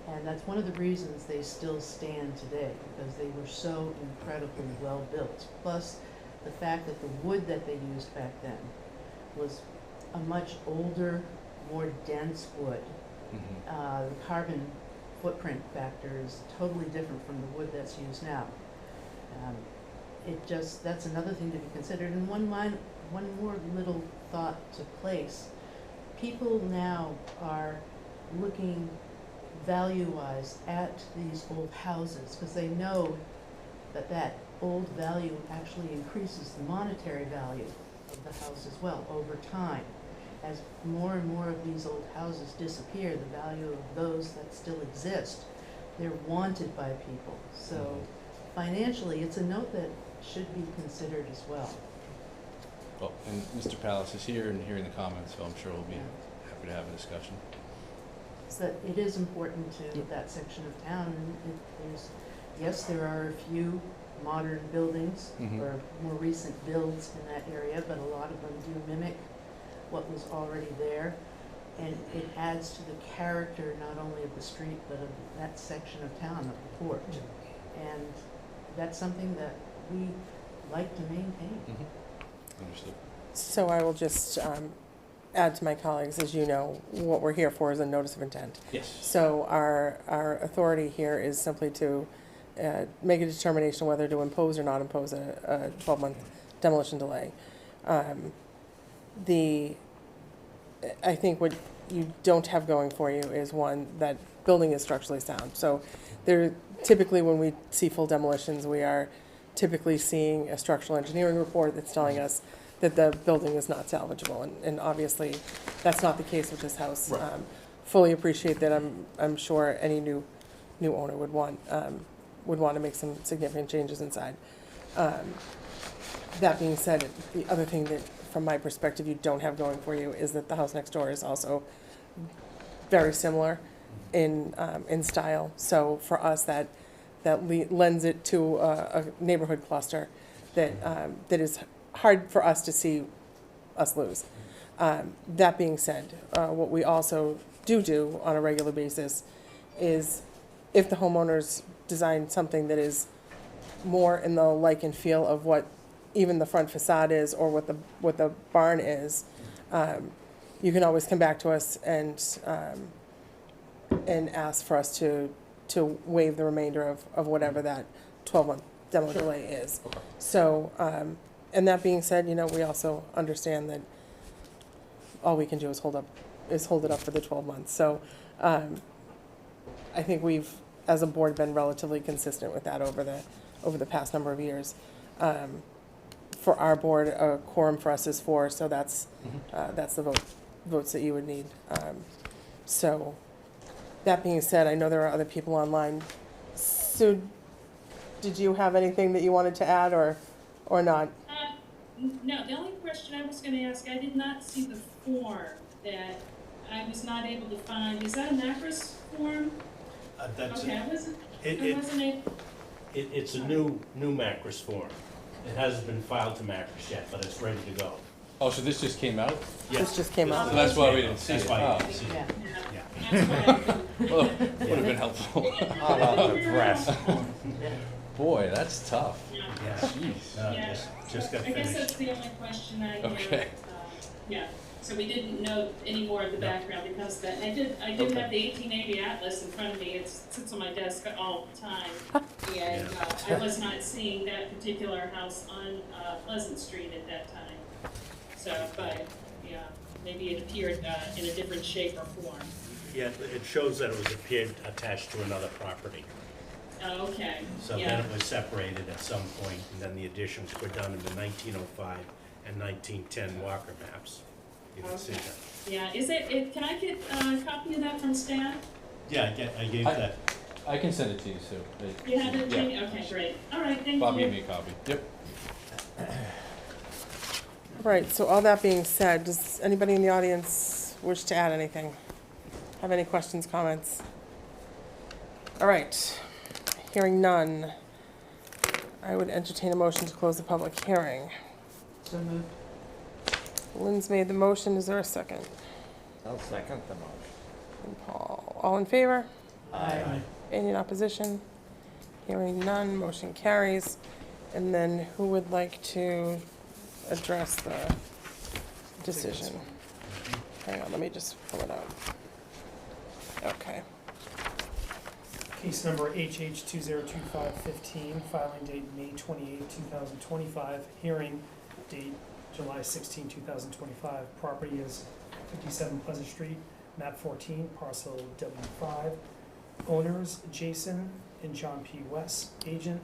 Speaker 1: And that's one of the reasons they still stand today, because they were so incredibly well built. Plus, the fact that the wood that they used back then was a much older, more dense wood. The carbon footprint factor is totally different from the wood that's used now. That's another thing to be considered. And one more little thought to place. People now are looking value-wise at these old houses, because they know that that old value actually increases the monetary value of the house as well over time. As more and more of these old houses disappear, the value of those that still exist, they're wanted by people. So financially, it's a note that should be considered as well.
Speaker 10: Well, and Mr. Palace is here and hearing the comments, so I'm sure we'll be happy to have a discussion.
Speaker 1: So it is important to that section of town, and yes, there are a few modern buildings or more recent builds in that area, but a lot of them do mimic what was already there, and it adds to the character not only of the street, but of that section of town, of the port. And that's something that we like to maintain.
Speaker 10: Understood.
Speaker 4: So I will just add to my colleagues, as you know, what we're here for is a notice of intent.
Speaker 10: Yes.
Speaker 4: So our authority here is simply to make a determination whether to impose or not impose a 12-month demolition delay. I think what you don't have going for you is, one, that building is structurally sound. So typically when we see full demolitions, we are typically seeing a structural engineering report that's telling us that the building is not salvageable, and obviously that's not the case with this house.
Speaker 10: Right.
Speaker 4: Fully appreciate that. I'm sure any new owner would want to make some significant changes inside. That being said, the other thing that, from my perspective, you don't have going for you is that the house next door is also very similar in style. So for us, that lends it to a neighborhood cluster that is hard for us to see us lose. That being said, what we also do on a regular basis is, if the homeowners design something that is more in the like and feel of what even the front facade is, or what the barn is, you can always come back to us and ask for us to waive the remainder of whatever that 12-month demo delay is.
Speaker 10: Okay.
Speaker 4: So, and that being said, we also understand that all we can do is hold it up for the 12 months. So, I think we've, as a board, been relatively consistent with that over the past number of years. For our board, a quorum for us is 4, so that's the votes that you would need. So, that being said, I know there are other people online. Sue, did you have anything that you wanted to add, or not?
Speaker 11: No, the only question I was gonna ask, I did not see the form that I was not able to find. Is that a Macris form?
Speaker 5: That's
Speaker 11: Okay, I wasn't able.
Speaker 5: It's a new Macris form. It hasn't been filed to Macris yet, but it's ready to go.
Speaker 10: Oh, so this just came out?
Speaker 5: Yes.
Speaker 4: This just came out.
Speaker 10: So that's why we didn't see
Speaker 5: That's
Speaker 10: it.
Speaker 5: why you
Speaker 10: Oh.
Speaker 5: didn't see it.
Speaker 1: Yeah.
Speaker 5: Yeah.
Speaker 11: That's what I couldn't-
Speaker 10: Well, would have been helpful. Boy, that's tough.
Speaker 11: Yeah.
Speaker 5: Yeah.
Speaker 10: Jeez.
Speaker 5: No,
Speaker 11: Yeah.
Speaker 5: just got
Speaker 11: I guess
Speaker 5: finished.
Speaker 11: that's the only question I had.
Speaker 10: Okay.
Speaker 11: Yeah, so we didn't know any more of the
Speaker 5: No.
Speaker 11: background because of that. And I did
Speaker 10: Okay.
Speaker 11: have the 1880 Atlas in front of me. It sits on my desk all the time. And I was not seeing that particular house on Pleasant Street at that time. So, but, yeah, maybe it appeared in a different shape or form.
Speaker 5: Yeah, it shows that it was appeared attached to another property.
Speaker 11: Oh, okay,
Speaker 5: So
Speaker 11: yeah.
Speaker 5: then it was separated at some point, and then the additions were done in the 1905 and 1910 Walker maps. You can see
Speaker 11: Okay.
Speaker 5: that.
Speaker 11: Yeah, can I get a copy of that from staff?
Speaker 5: Yeah, I gave
Speaker 10: I-
Speaker 5: that.
Speaker 10: I can send it to you, Sue.
Speaker 11: You have it,
Speaker 10: Yeah.
Speaker 11: Jamie? Okay, great. All right, thank you.
Speaker 10: Bob gave me a copy. Yep.
Speaker 4: Right, so all that being said, does anybody in the audience wish to add anything? Have any questions, comments? All right, hearing none, I would entertain a motion to close the public hearing.
Speaker 1: So moved.
Speaker 4: Lynn's made the motion, is there a second?
Speaker 2: I'll second the motion.
Speaker 4: And Paul, all in favor?
Speaker 1: Aye.
Speaker 4: Any in opposition? Hearing none, motion carries. And then who would like to address the decision? Hang on, let me just pull it out. Okay.
Speaker 3: Case number HH 202515, filing date May 28, 2025, hearing date July 16, 2025. Property is 57 Pleasant Street, map 14, parcel W5. Owners Jason and John P. West. Agent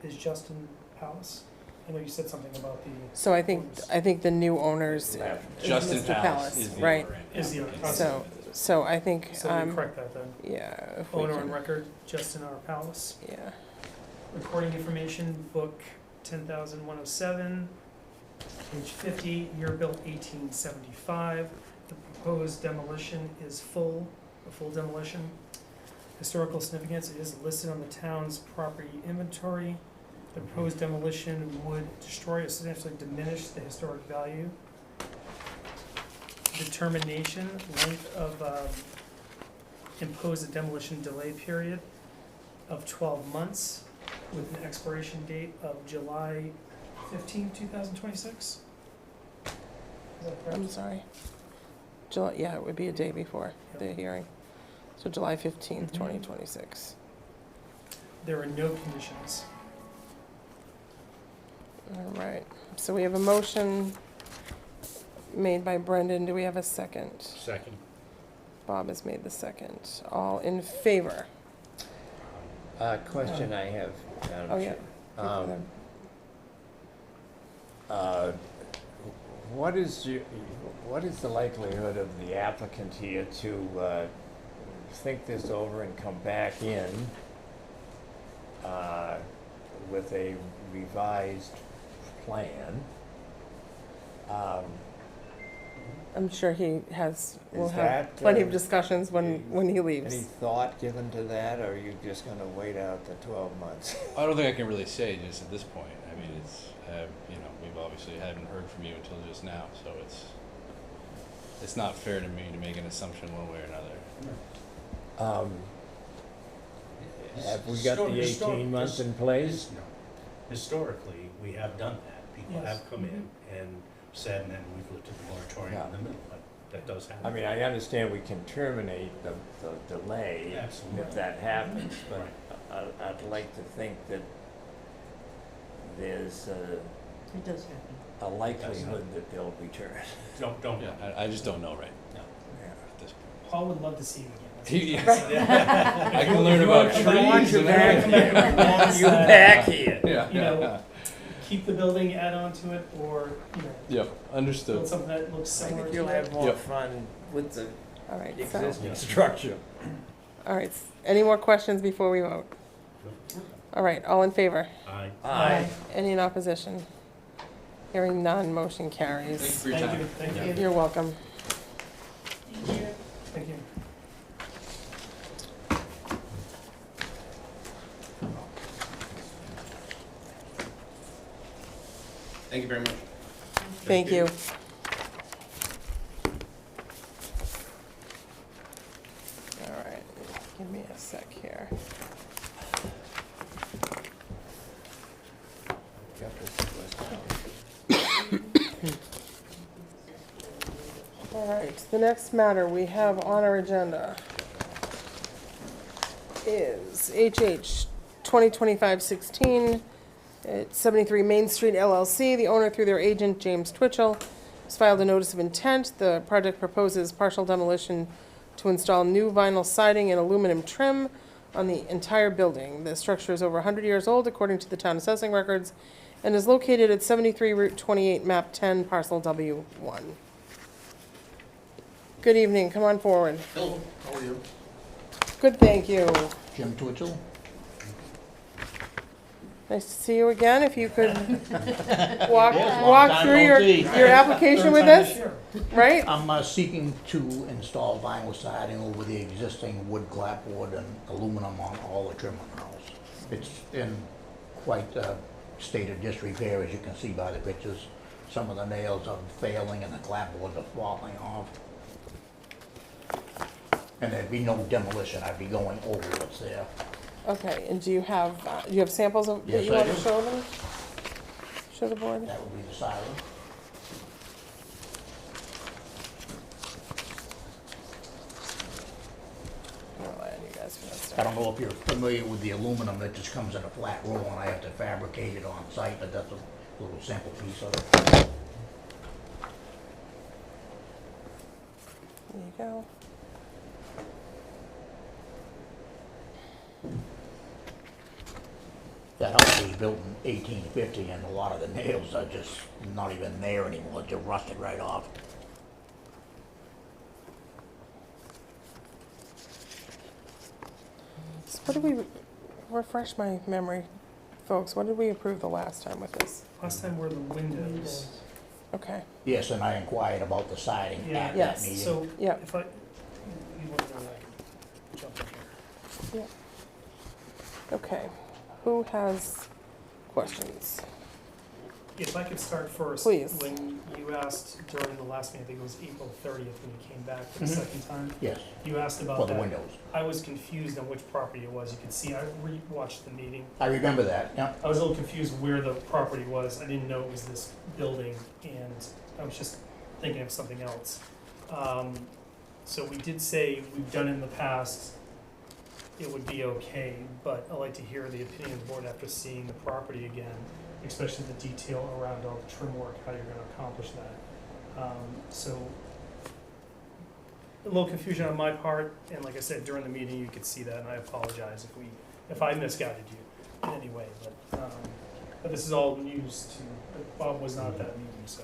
Speaker 3: is Justin Palace. I know you said something about the.
Speaker 4: So I think the new owners is
Speaker 10: Justin
Speaker 4: Mr.
Speaker 10: Palace is the
Speaker 4: right?
Speaker 10: owner.
Speaker 3: Is the owner.
Speaker 4: So I think,
Speaker 3: So we correct that then.
Speaker 4: yeah. If we
Speaker 3: Owner
Speaker 4: can-
Speaker 3: on record, Justin R. Palace.
Speaker 4: Yeah,
Speaker 3: Recording information, book 10,107, page 50, year built 1875. The proposed demolition is a full demolition. Historical significance, it is listed on the town's property inventory. The proposed demolition would destroy or substantially diminish the historic value. Determination, length of impose a demolition delay period of 12 months with an expiration date of July 15, 2026. Is that
Speaker 4: I'm
Speaker 3: correct?
Speaker 4: sorry. July, yeah, it would be a day before the hearing. So July 15th, 2026.
Speaker 3: There are no conditions.
Speaker 4: All right, so we have a motion made by Brendan. Do we have a second?
Speaker 5: Second.
Speaker 4: Bob has made the second. All in favor?
Speaker 2: Question I have, Madam
Speaker 4: Oh, yeah.
Speaker 2: Chair. What is the likelihood of the applicant here to think this over and come back in with a revised plan?
Speaker 4: I'm sure he will
Speaker 2: Is
Speaker 4: have
Speaker 2: that,
Speaker 4: plenty of discussions when he
Speaker 2: Any
Speaker 4: leaves.
Speaker 2: thought given to that, or are you just gonna wait out the 12 months?
Speaker 10: I don't think I can really say just at this point. I mean, it's, we've obviously hadn't heard from you until just now, so it's not fair to me to make an assumption one way or another.
Speaker 2: Have we got the 18 months in place?
Speaker 5: No. Historically, we have done that. People
Speaker 3: Yes.
Speaker 5: have come in and said, and then we've looked at the moratorium in the middle, but that does happen.
Speaker 2: I mean, I understand we can terminate the delay
Speaker 5: Absolutely.
Speaker 2: if that happens, but
Speaker 5: Right.
Speaker 2: I'd like to think that there's
Speaker 1: It does happen.
Speaker 2: a likelihood that they'll return.
Speaker 5: Don't.
Speaker 10: Yeah, I just don't know right
Speaker 5: No.
Speaker 10: at this point.
Speaker 3: Paul would love to see you again.
Speaker 10: I can learn about trees.
Speaker 2: I want you
Speaker 10: and
Speaker 2: back
Speaker 10: everything.
Speaker 2: here. I want you back here.
Speaker 10: Yeah,
Speaker 3: You know,
Speaker 10: yeah,
Speaker 3: Keep the building, add on to it, or,
Speaker 10: yeah.
Speaker 3: build
Speaker 10: Understood.
Speaker 3: something that looks
Speaker 2: I
Speaker 3: similar
Speaker 2: think
Speaker 3: to
Speaker 2: you'll
Speaker 3: it.
Speaker 2: have more
Speaker 10: Yep.
Speaker 2: fun with the
Speaker 4: All right, so,
Speaker 2: existing structure.
Speaker 4: all right, any more questions before we vote? All right, all in favor?
Speaker 5: Aye.
Speaker 2: Aye.
Speaker 4: Any in opposition? Hearing none, motion carries.
Speaker 10: Thank you for your
Speaker 3: Thank
Speaker 10: time.
Speaker 3: you, thank you,
Speaker 4: You're welcome.
Speaker 11: Thank you.
Speaker 3: thank you.
Speaker 7: Thank you very much.
Speaker 4: Thank you. All right, give me a sec here.
Speaker 2: Got this list down.
Speaker 4: All right, the next matter we have on our agenda is HH 2025-16 at 73 Main Street LLC. The owner, through their agent, James Twitchell, has filed a notice of intent. The project proposes partial demolition to install new vinyl siding and aluminum trim on the entire building. The structure is over 100 years old, according to the town assessing records, and is located at 73 Route 28, map 10, parcel W1. Good evening, come on forward.
Speaker 12: Hello, how are you?
Speaker 4: Good, thank you.
Speaker 12: Jim Twitchell.
Speaker 4: Nice to see you again. If you could walk
Speaker 12: long time
Speaker 4: through
Speaker 12: no
Speaker 4: your
Speaker 12: see.
Speaker 4: application with us, right?
Speaker 12: I'm seeking to install vinyl siding over the existing wood clapboard and aluminum on all the trim on the house. It's in quite a state of disrepair, as you can see by the pictures. Some of the nails are failing and the clapboards are falling off. And there'd be no demolition, I'd be going over what's there.
Speaker 4: Okay, and do you have samples of, that
Speaker 12: Yes,
Speaker 4: you
Speaker 12: I
Speaker 4: want to
Speaker 12: do.
Speaker 4: show them? Show the board?
Speaker 12: That would be the siding.
Speaker 4: I'll rely on you guys for that
Speaker 12: I
Speaker 4: stuff.
Speaker 12: don't know if you're familiar with the aluminum that just comes in a flat roll and I have to fabricate it on site, but that's a little sample piece of it.
Speaker 4: There you go.
Speaker 12: That house was built in 1850 and a lot of the nails are just not even there anymore, they're rusted right off.
Speaker 4: So what did we, refresh my memory, folks, what did we approve the last time with this?
Speaker 3: Last time were the windows.
Speaker 4: Okay,
Speaker 12: Yes, and I inquired about the siding
Speaker 3: Yeah.
Speaker 12: at that
Speaker 4: Yes.
Speaker 12: meeting.
Speaker 3: So
Speaker 4: yeah,
Speaker 3: if you want to know, I can jump in here.
Speaker 4: okay. Who has questions?
Speaker 3: If I could start first.
Speaker 4: Please.
Speaker 3: When you asked during the last meeting, I think it was April 30th when you came back for the
Speaker 12: Mhm.
Speaker 3: second time,
Speaker 12: Yes,
Speaker 3: you asked about
Speaker 12: for the
Speaker 3: that.
Speaker 12: windows.
Speaker 3: I was confused on which property it was. You could see, I watched the meeting.
Speaker 12: I remember that, yeah.
Speaker 3: I was a little confused where the property was. I didn't know it was this building, and I was just thinking of something else. So we did say we've done it in the past, it would be okay, but I'd like to hear the opinion of the board after seeing the property again, especially the detail around all the trim work, how you're gonna accomplish that. So, a little confusion on my part, and like I said, during the meeting, you could see that, and I apologize if I misguided you in any way, but this is all news to, Bob was not at that meeting, so.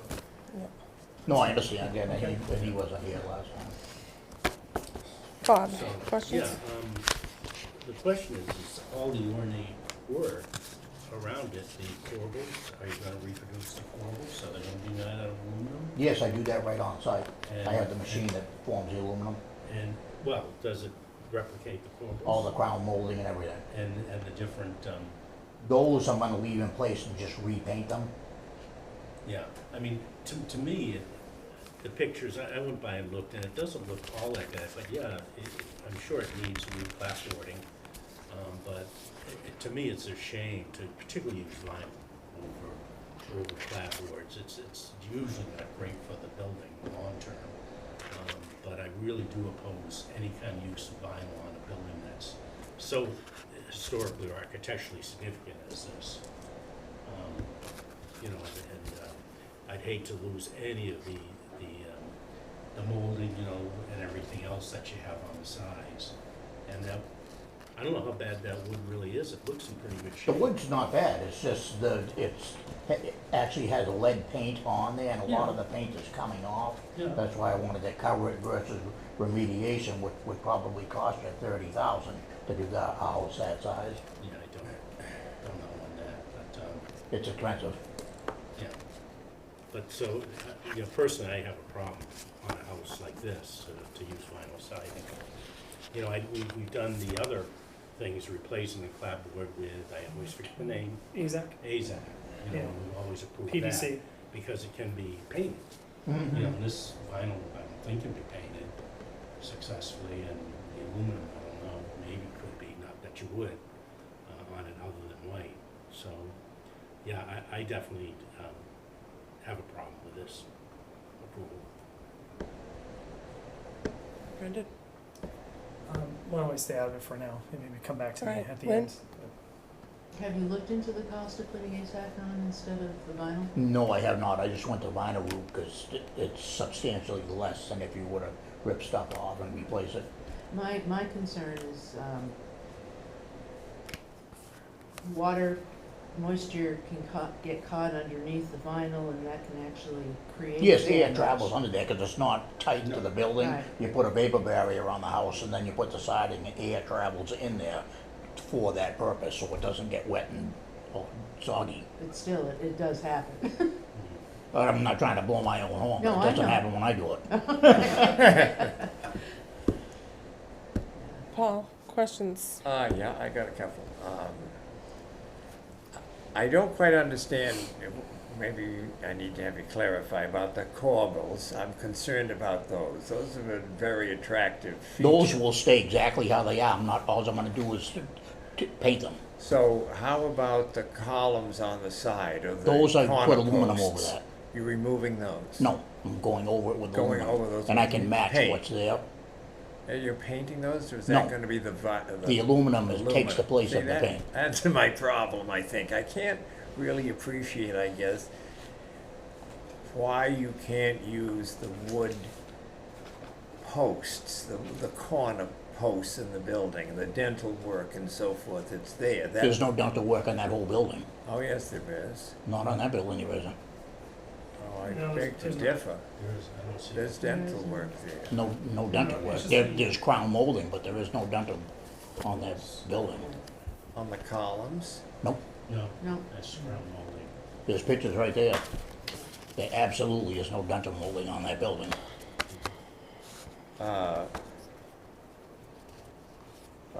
Speaker 12: No, I understand, again,
Speaker 3: Okay.
Speaker 12: and he wasn't here last time.
Speaker 4: Bob,
Speaker 5: So,
Speaker 4: questions?
Speaker 5: Yeah, the question is all the ornate work around it, the corbels, are you gonna reproduce the corbels, so they're gonna be made out of aluminum?
Speaker 12: Yes, I do that right on site. I have the
Speaker 5: And-
Speaker 12: machine that forms the aluminum,
Speaker 5: And, well, does it replicate the corbels?
Speaker 12: all the crown molding and everything.
Speaker 5: And the different,
Speaker 12: Those I'm gonna leave in place and just repaint them.
Speaker 5: yeah, I mean, to me, the pictures, I went by and looked, and it doesn't look all like that, but yeah, I'm sure it needs new clapboarding. But to me, it's a shame to particularly use vinyl over clapboards. It's usually not great for the building long-term. But I really do oppose any kind of use of vinyl on a building that's so historically or architecturally significant as this. You know, and I'd hate to lose any of the molding, you know, and everything else that you have on the sides. And that, I don't know how bad that wood really is. It looks in pretty good
Speaker 12: The
Speaker 5: shape.
Speaker 12: wood's not bad, it's just it actually has a lead paint on there and a lot of the paint is coming off.
Speaker 5: Yeah.
Speaker 12: That's why I wanted to cover it versus remediation, which would probably cost you $30,000 to do a house that size.
Speaker 5: Yeah, I don't know on that, but,
Speaker 12: It's expensive.
Speaker 5: yeah. But so, you know, personally, I have a problem on a house like this to use vinyl siding. You know, we've done the other things, replacing the clapboard with, I always forget the name,
Speaker 3: Azak,
Speaker 5: AZAC. You know,
Speaker 3: Yeah.
Speaker 5: we've always approved
Speaker 3: PVC.
Speaker 5: that because it can be painted.
Speaker 12: Mm-hmm.
Speaker 5: You know, and this vinyl, I don't think can be painted successfully, and the aluminum, I don't know, maybe could be, not that you would, on it other than white. So, yeah, I definitely have a problem with this approval.
Speaker 4: Brendan?
Speaker 3: Why don't I stay out of it for now, and maybe come back to me
Speaker 4: Alright,
Speaker 3: at the
Speaker 4: Lynn?
Speaker 3: end.
Speaker 1: Have you looked into the cost of putting ASAC on instead of the vinyl?
Speaker 12: No, I have not, I just went the vinyl route because it's substantially less than if you would have ripped stuff off and replace it.
Speaker 1: My concern is, water moisture can get caught underneath the vinyl and that can actually create
Speaker 12: Yes, air
Speaker 1: damage.
Speaker 12: travels under there, because it's not tight to the building.
Speaker 1: Right.
Speaker 12: You put a vapor barrier around the house, and then you put the siding, and air travels in there for that purpose, so it doesn't get wet and soggy.
Speaker 1: But still, it does happen.
Speaker 12: But I'm not trying to blow my own horn,
Speaker 1: No,
Speaker 12: but
Speaker 1: I
Speaker 12: it doesn't
Speaker 1: know.
Speaker 12: happen when I do it.
Speaker 4: Paul, questions?
Speaker 2: Yeah, I got a couple. I don't quite understand, maybe I need to have you clarify about the corbels. I'm concerned about those. Those are a very attractive feature.
Speaker 12: Those will stay exactly how they are. All I'm gonna do is paint them.
Speaker 2: So how about the columns on the side or the
Speaker 12: Those I
Speaker 2: corner
Speaker 12: put aluminum over
Speaker 2: posts?
Speaker 12: that.
Speaker 2: You're removing those?
Speaker 12: No, I'm going over it with
Speaker 2: Going
Speaker 12: aluminum.
Speaker 2: over those
Speaker 12: And I
Speaker 2: with
Speaker 12: can match
Speaker 2: paint.
Speaker 12: what's there.
Speaker 2: You're painting those, or is
Speaker 12: No.
Speaker 2: that gonna be the
Speaker 12: The aluminum takes the place
Speaker 2: See,
Speaker 12: of the
Speaker 2: that-
Speaker 12: paint.
Speaker 2: That's my problem, I think. I can't really appreciate, I guess, why you can't use the wood posts, the corner posts in the building, the dental work and so forth. It's there.
Speaker 12: There's no dental work on that whole building.
Speaker 2: Oh, yes, there is.
Speaker 12: Not on that building, there isn't.
Speaker 2: Oh, I
Speaker 3: No,
Speaker 2: beg to
Speaker 3: there's not.
Speaker 2: differ.
Speaker 5: I don't see.
Speaker 2: There's dental work there.
Speaker 12: No dental work.
Speaker 3: it's just
Speaker 12: There's crown molding, but there is no dental on that building.
Speaker 2: On the columns?
Speaker 12: Nope,
Speaker 5: No,
Speaker 1: No,
Speaker 5: that's ground molding.
Speaker 12: there's pictures right there. There absolutely is no dental molding on that building.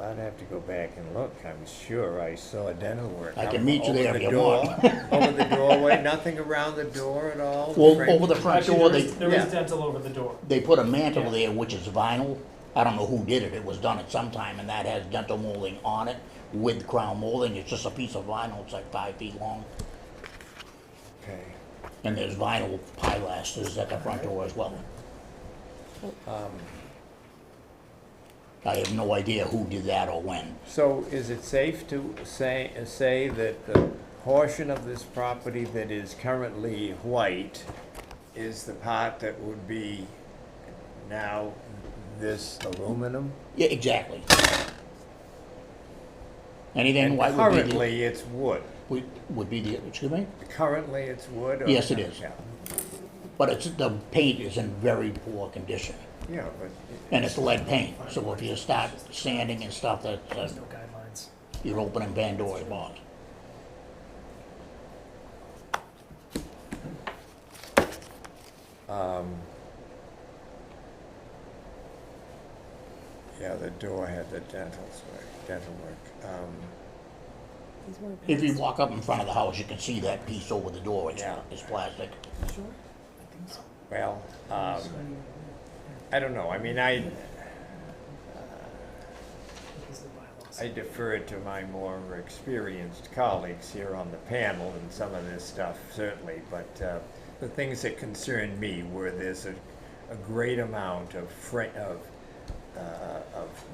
Speaker 2: I'd have to go back and look. I'm sure I saw dental work.
Speaker 12: I can meet you
Speaker 2: Over
Speaker 12: there
Speaker 2: the
Speaker 12: if you
Speaker 2: door?
Speaker 12: want.
Speaker 2: Over the doorway, nothing around the door at all?
Speaker 12: Well,
Speaker 2: Frame-
Speaker 12: over the front
Speaker 3: Actually,
Speaker 12: door,
Speaker 3: there
Speaker 2: yeah.
Speaker 3: is dental over the door.
Speaker 12: they put a mantle
Speaker 3: Yeah.
Speaker 12: there, which is vinyl. I don't know who did it. It was done at some time, and that has dental molding on it with crown molding. It's just a piece of vinyl. It's like 5 feet long.
Speaker 2: Okay.
Speaker 12: And there's vinyl pilasters at the front door as well. I have no idea who did that or when.
Speaker 2: So is it safe to say that the portion of this property that is currently white is the part that would be now this aluminum?
Speaker 12: Yeah, exactly. Anything
Speaker 2: And
Speaker 12: white would be
Speaker 2: currently it's wood.
Speaker 12: would be the, excuse me?
Speaker 2: Currently it's wood? Or-
Speaker 12: Yes, it is.
Speaker 2: Yeah,
Speaker 12: But the paint is in very poor condition.
Speaker 2: yeah, but.
Speaker 12: And it's lead paint, so if you start sanding and stuff,
Speaker 3: There's no guidelines.
Speaker 12: you're opening Pandora's box.
Speaker 2: Yeah, the door had the dental work.
Speaker 4: These were
Speaker 12: If you
Speaker 4: passed.
Speaker 12: walk up in front of the house, you can see that piece over the door,
Speaker 2: Yeah.
Speaker 12: it's plastic.
Speaker 4: Sure.
Speaker 2: Well, I don't know, I mean, I defer to my more experienced colleagues here on the panel and some of this stuff, certainly, but the things that concerned me were there's a great amount of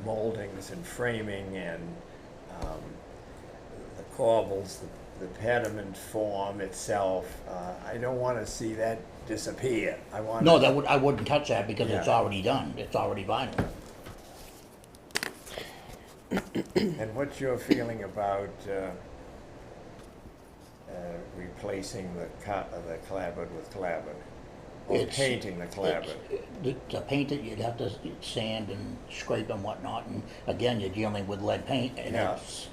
Speaker 2: moldings and framing and the corbels, the pediment form itself. I don't want to see that disappear. I want
Speaker 12: No, I wouldn't touch that because it's
Speaker 2: Yeah.
Speaker 12: already done, it's already vinyl.
Speaker 2: And what's your feeling about replacing the clapboard with clapboard? Or
Speaker 12: It's-
Speaker 2: painting the clapboard?
Speaker 12: To paint it, you'd have to sand and scrape and whatnot, and again, you're dealing with lead paint, and
Speaker 2: Yeah.
Speaker 12: it's,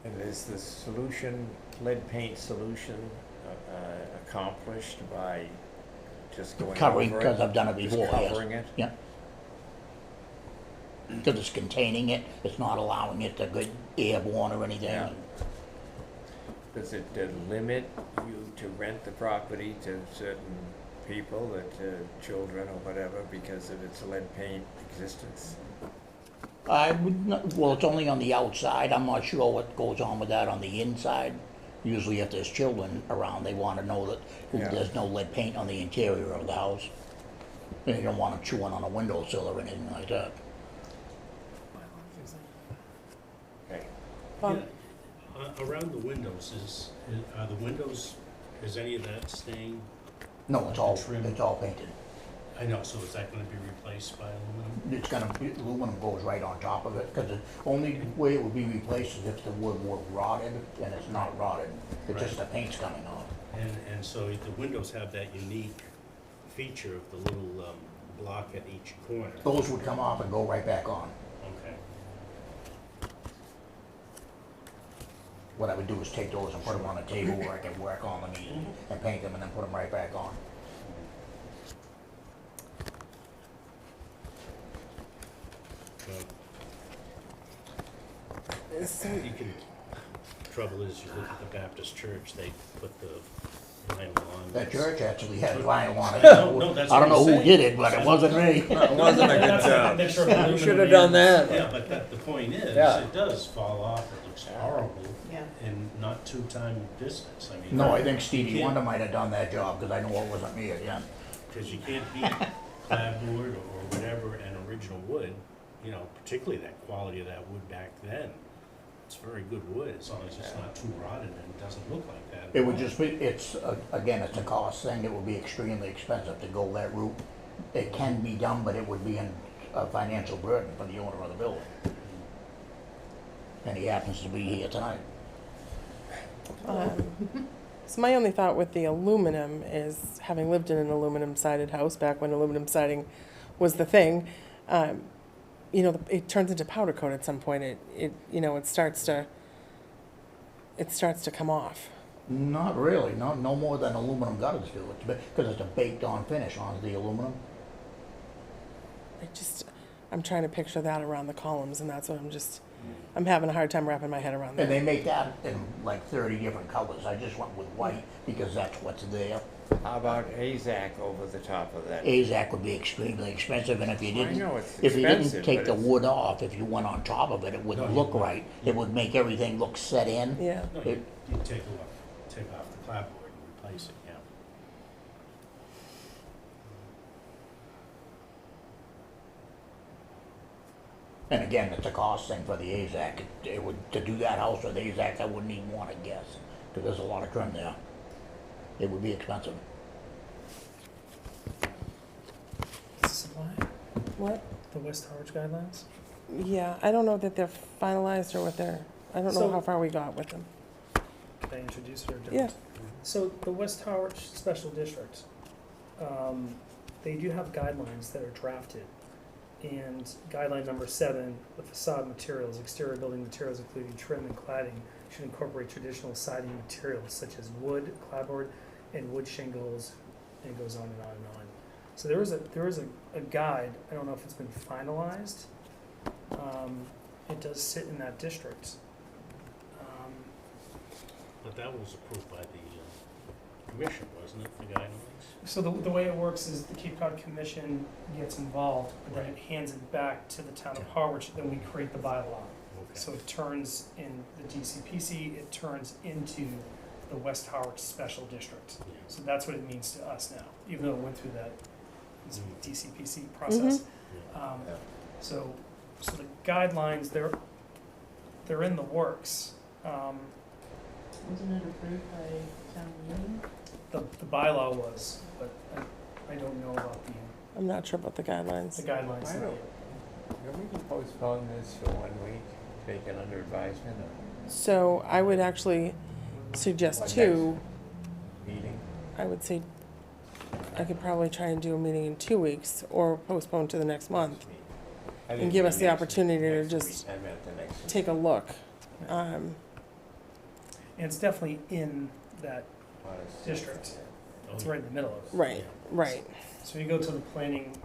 Speaker 2: And is the solution, lead paint solution, accomplished by just going over it?
Speaker 12: covering, because I've done it before,
Speaker 2: Just
Speaker 12: yes.
Speaker 2: covering it?
Speaker 12: Yeah. Because it's containing it, it's not allowing it to get airborne or anything.
Speaker 2: Yeah. Does it limit you to rent the property to certain people, that children or whatever, because of its lead paint existence?
Speaker 12: I would not, well, it's only on the outside, I'm not sure what goes on with that on the inside. Usually if there's children around, they want to know that
Speaker 2: Yeah.
Speaker 12: there's no lead paint on the interior of the house. And you don't want them chewing on a windowsill or anything like that.
Speaker 2: Okay.
Speaker 4: Bob?
Speaker 5: Around the windows, are the windows, is any of that staying?
Speaker 12: No, it's all
Speaker 5: Trim.
Speaker 12: painted.
Speaker 5: I know, so is that gonna be replaced by aluminum?
Speaker 12: It's gonna, aluminum goes right on top of it, because the only way it would be replaced is if the wood were rotted, and it's not rotted. It's just the paint's coming off.
Speaker 5: And so the windows have that unique feature of the little block at each corner.
Speaker 12: Those would come off and go right back on.
Speaker 5: Okay.
Speaker 12: What I would do is take those and put them on a table where I can work on them and paint them and then put them right back on.
Speaker 5: Well, you can, trouble is, you look at the Baptist church, they put the vinyl on.
Speaker 12: That church actually had vinyl on it.
Speaker 5: No, that's
Speaker 12: I don't
Speaker 5: what
Speaker 12: know
Speaker 5: I'm
Speaker 12: who
Speaker 5: saying.
Speaker 12: did it, but it wasn't me.
Speaker 2: No, it wasn't a good
Speaker 3: That's
Speaker 2: job.
Speaker 3: a picture of
Speaker 2: You
Speaker 3: aluminum
Speaker 2: should have
Speaker 3: in.
Speaker 2: done that.
Speaker 5: Yeah, but the point is,
Speaker 2: Yeah.
Speaker 5: it does fall off, it looks horrible
Speaker 1: Yeah.
Speaker 5: in not too time distance, I mean.
Speaker 12: No, I think Stevie
Speaker 5: you
Speaker 12: Wonder
Speaker 5: can't-
Speaker 12: might have done that job, because I know it wasn't me again.
Speaker 5: Because you can't beat clapboard or whatever and original wood, you know, particularly that quality of that wood back then. It's very good wood, as long as it's not too rotted and it doesn't look like that.
Speaker 12: It would just be, it's, again, it's a cost thing, it would be extremely expensive to go that route. It can be done, but it would be a financial burden for the owner of the building. And he happens to be here tonight.
Speaker 4: So my only thought with the aluminum is, having lived in an aluminum sided house back when aluminum siding was the thing, you know, it turns into powder coat at some point. It you know, it starts to come off.
Speaker 12: Not really, no more than aluminum gutters do, because it's a baked on finish on the aluminum.
Speaker 4: I'm trying to picture that around the columns, and that's what I'm having a hard time wrapping my head around that.
Speaker 12: And they make that in like 30 different colors. I just went with white because that's what's there.
Speaker 2: How about AZAC over the top of that?
Speaker 12: AZAC would be extremely expensive, and if you
Speaker 2: I
Speaker 12: didn't,
Speaker 2: know it's
Speaker 12: if you didn't
Speaker 2: expensive,
Speaker 12: take
Speaker 2: but
Speaker 12: the
Speaker 2: it's-
Speaker 12: wood off, if you went on top of it, it wouldn't look right. It would make everything look set in.
Speaker 4: Yeah.
Speaker 5: No, you take off the clapboard and replace it, yeah.
Speaker 12: And again, it's a cost thing for the AZAC. It would, to do that house with AZAC, I wouldn't even want to guess, because there's a lot of trim there. It would be expensive.
Speaker 3: Supply,
Speaker 4: What?
Speaker 3: the West Harwich guidelines?
Speaker 4: Yeah, I don't know that they're finalized or what I don't know
Speaker 3: So-
Speaker 4: how far we got with them.
Speaker 3: Can I introduce it or don't?
Speaker 4: Yeah.
Speaker 3: So the West Harwich Special District, they do have guidelines that are drafted. And guideline number 7, the facade materials, exterior building materials including trim and cladding should incorporate traditional siding materials such as wood, clapboard, and wood shingles, and it goes on and on and on. So there is a guide, I don't know if it's been finalized. It does sit in that district.
Speaker 5: But that was approved by the commission, wasn't it, the guidelines?
Speaker 3: So the way it works is the Cape Cod Commission gets involved, but then it hands it back to the town of Harwich, then we create the bylaw.
Speaker 5: Okay.
Speaker 3: So it turns in the DCPC, it turns into the West Harwich Special District.
Speaker 5: Yeah.
Speaker 3: So that's what it means to us now, even though it went through that DCPC
Speaker 4: Mm-hmm.
Speaker 3: process.
Speaker 5: Yeah.
Speaker 3: So the guidelines, they're in the works.
Speaker 1: Wasn't it approved by town meeting?
Speaker 3: The bylaw was, but I don't know about
Speaker 4: I'm not sure about the
Speaker 3: the
Speaker 4: guidelines.
Speaker 3: guidelines.
Speaker 2: I don't, can we postpone this for 1 week, take it under advisement,
Speaker 4: So I would actually suggest
Speaker 2: Like
Speaker 4: two.
Speaker 2: meeting?
Speaker 4: I would say I could probably try and do a meeting in 2 weeks or postpone to the next month.
Speaker 2: I
Speaker 4: And
Speaker 2: didn't
Speaker 4: give
Speaker 2: mean
Speaker 4: us the
Speaker 2: next-
Speaker 4: opportunity to
Speaker 2: next
Speaker 4: just
Speaker 2: week. I meant the next week.
Speaker 4: take a look.
Speaker 3: And it's definitely in that
Speaker 2: Honest.
Speaker 3: district.
Speaker 5: Oh,
Speaker 3: It's right in the middle of it.
Speaker 4: Right, right.
Speaker 3: So you go to the planning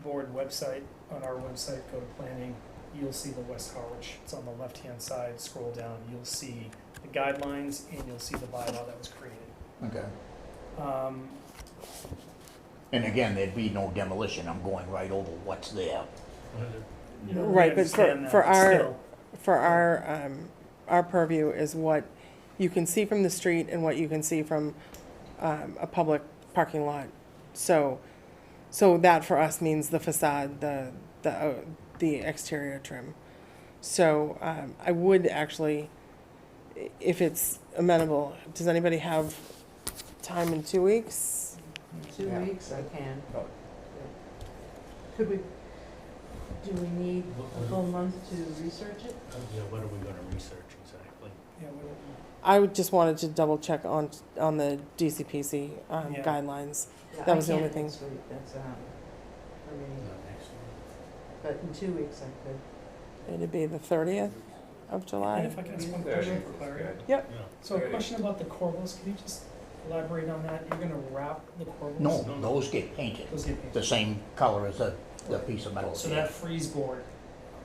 Speaker 3: board website, on our website, go to planning, you'll see the West Harwich. It's on the left-hand side, scroll down, you'll see the guidelines and you'll see the bylaw that was created.
Speaker 12: Okay. And again, there'd be no demolition. I'm going right over what's there.
Speaker 3: You know, we
Speaker 4: Right, but
Speaker 3: understand that,
Speaker 4: for
Speaker 3: but
Speaker 4: our,
Speaker 3: still,
Speaker 4: for our purview is what you can see from the street and what you can see from a public parking lot. So that for us means the facade, the exterior trim. So I would actually, if it's amenable, does anybody have time in 2 weeks?
Speaker 1: 2
Speaker 2: Yeah.
Speaker 1: weeks, I can.
Speaker 2: Oh,
Speaker 1: Could we, do we need a full month to research it?
Speaker 5: Yeah, what are we gonna research exactly?
Speaker 3: Yeah, we don't-
Speaker 4: I would just wanted to double check on the DCPC
Speaker 3: Yeah.
Speaker 4: guidelines.
Speaker 1: Yeah,
Speaker 4: That was the
Speaker 1: I
Speaker 4: only
Speaker 1: can't
Speaker 4: thing.
Speaker 1: next week, that's, for me,
Speaker 5: Next
Speaker 1: but in 2 weeks I could.
Speaker 4: It'd be the 30th of
Speaker 3: And
Speaker 4: July.
Speaker 3: if I can ask one question for clarity.
Speaker 5: Yeah.
Speaker 3: So a question about the corbels, can you just elaborate on that? You're gonna wrap the corbels?
Speaker 12: No, those get painted,
Speaker 3: Those get painted.
Speaker 12: the same color as the piece of metal.
Speaker 3: So that freeze board,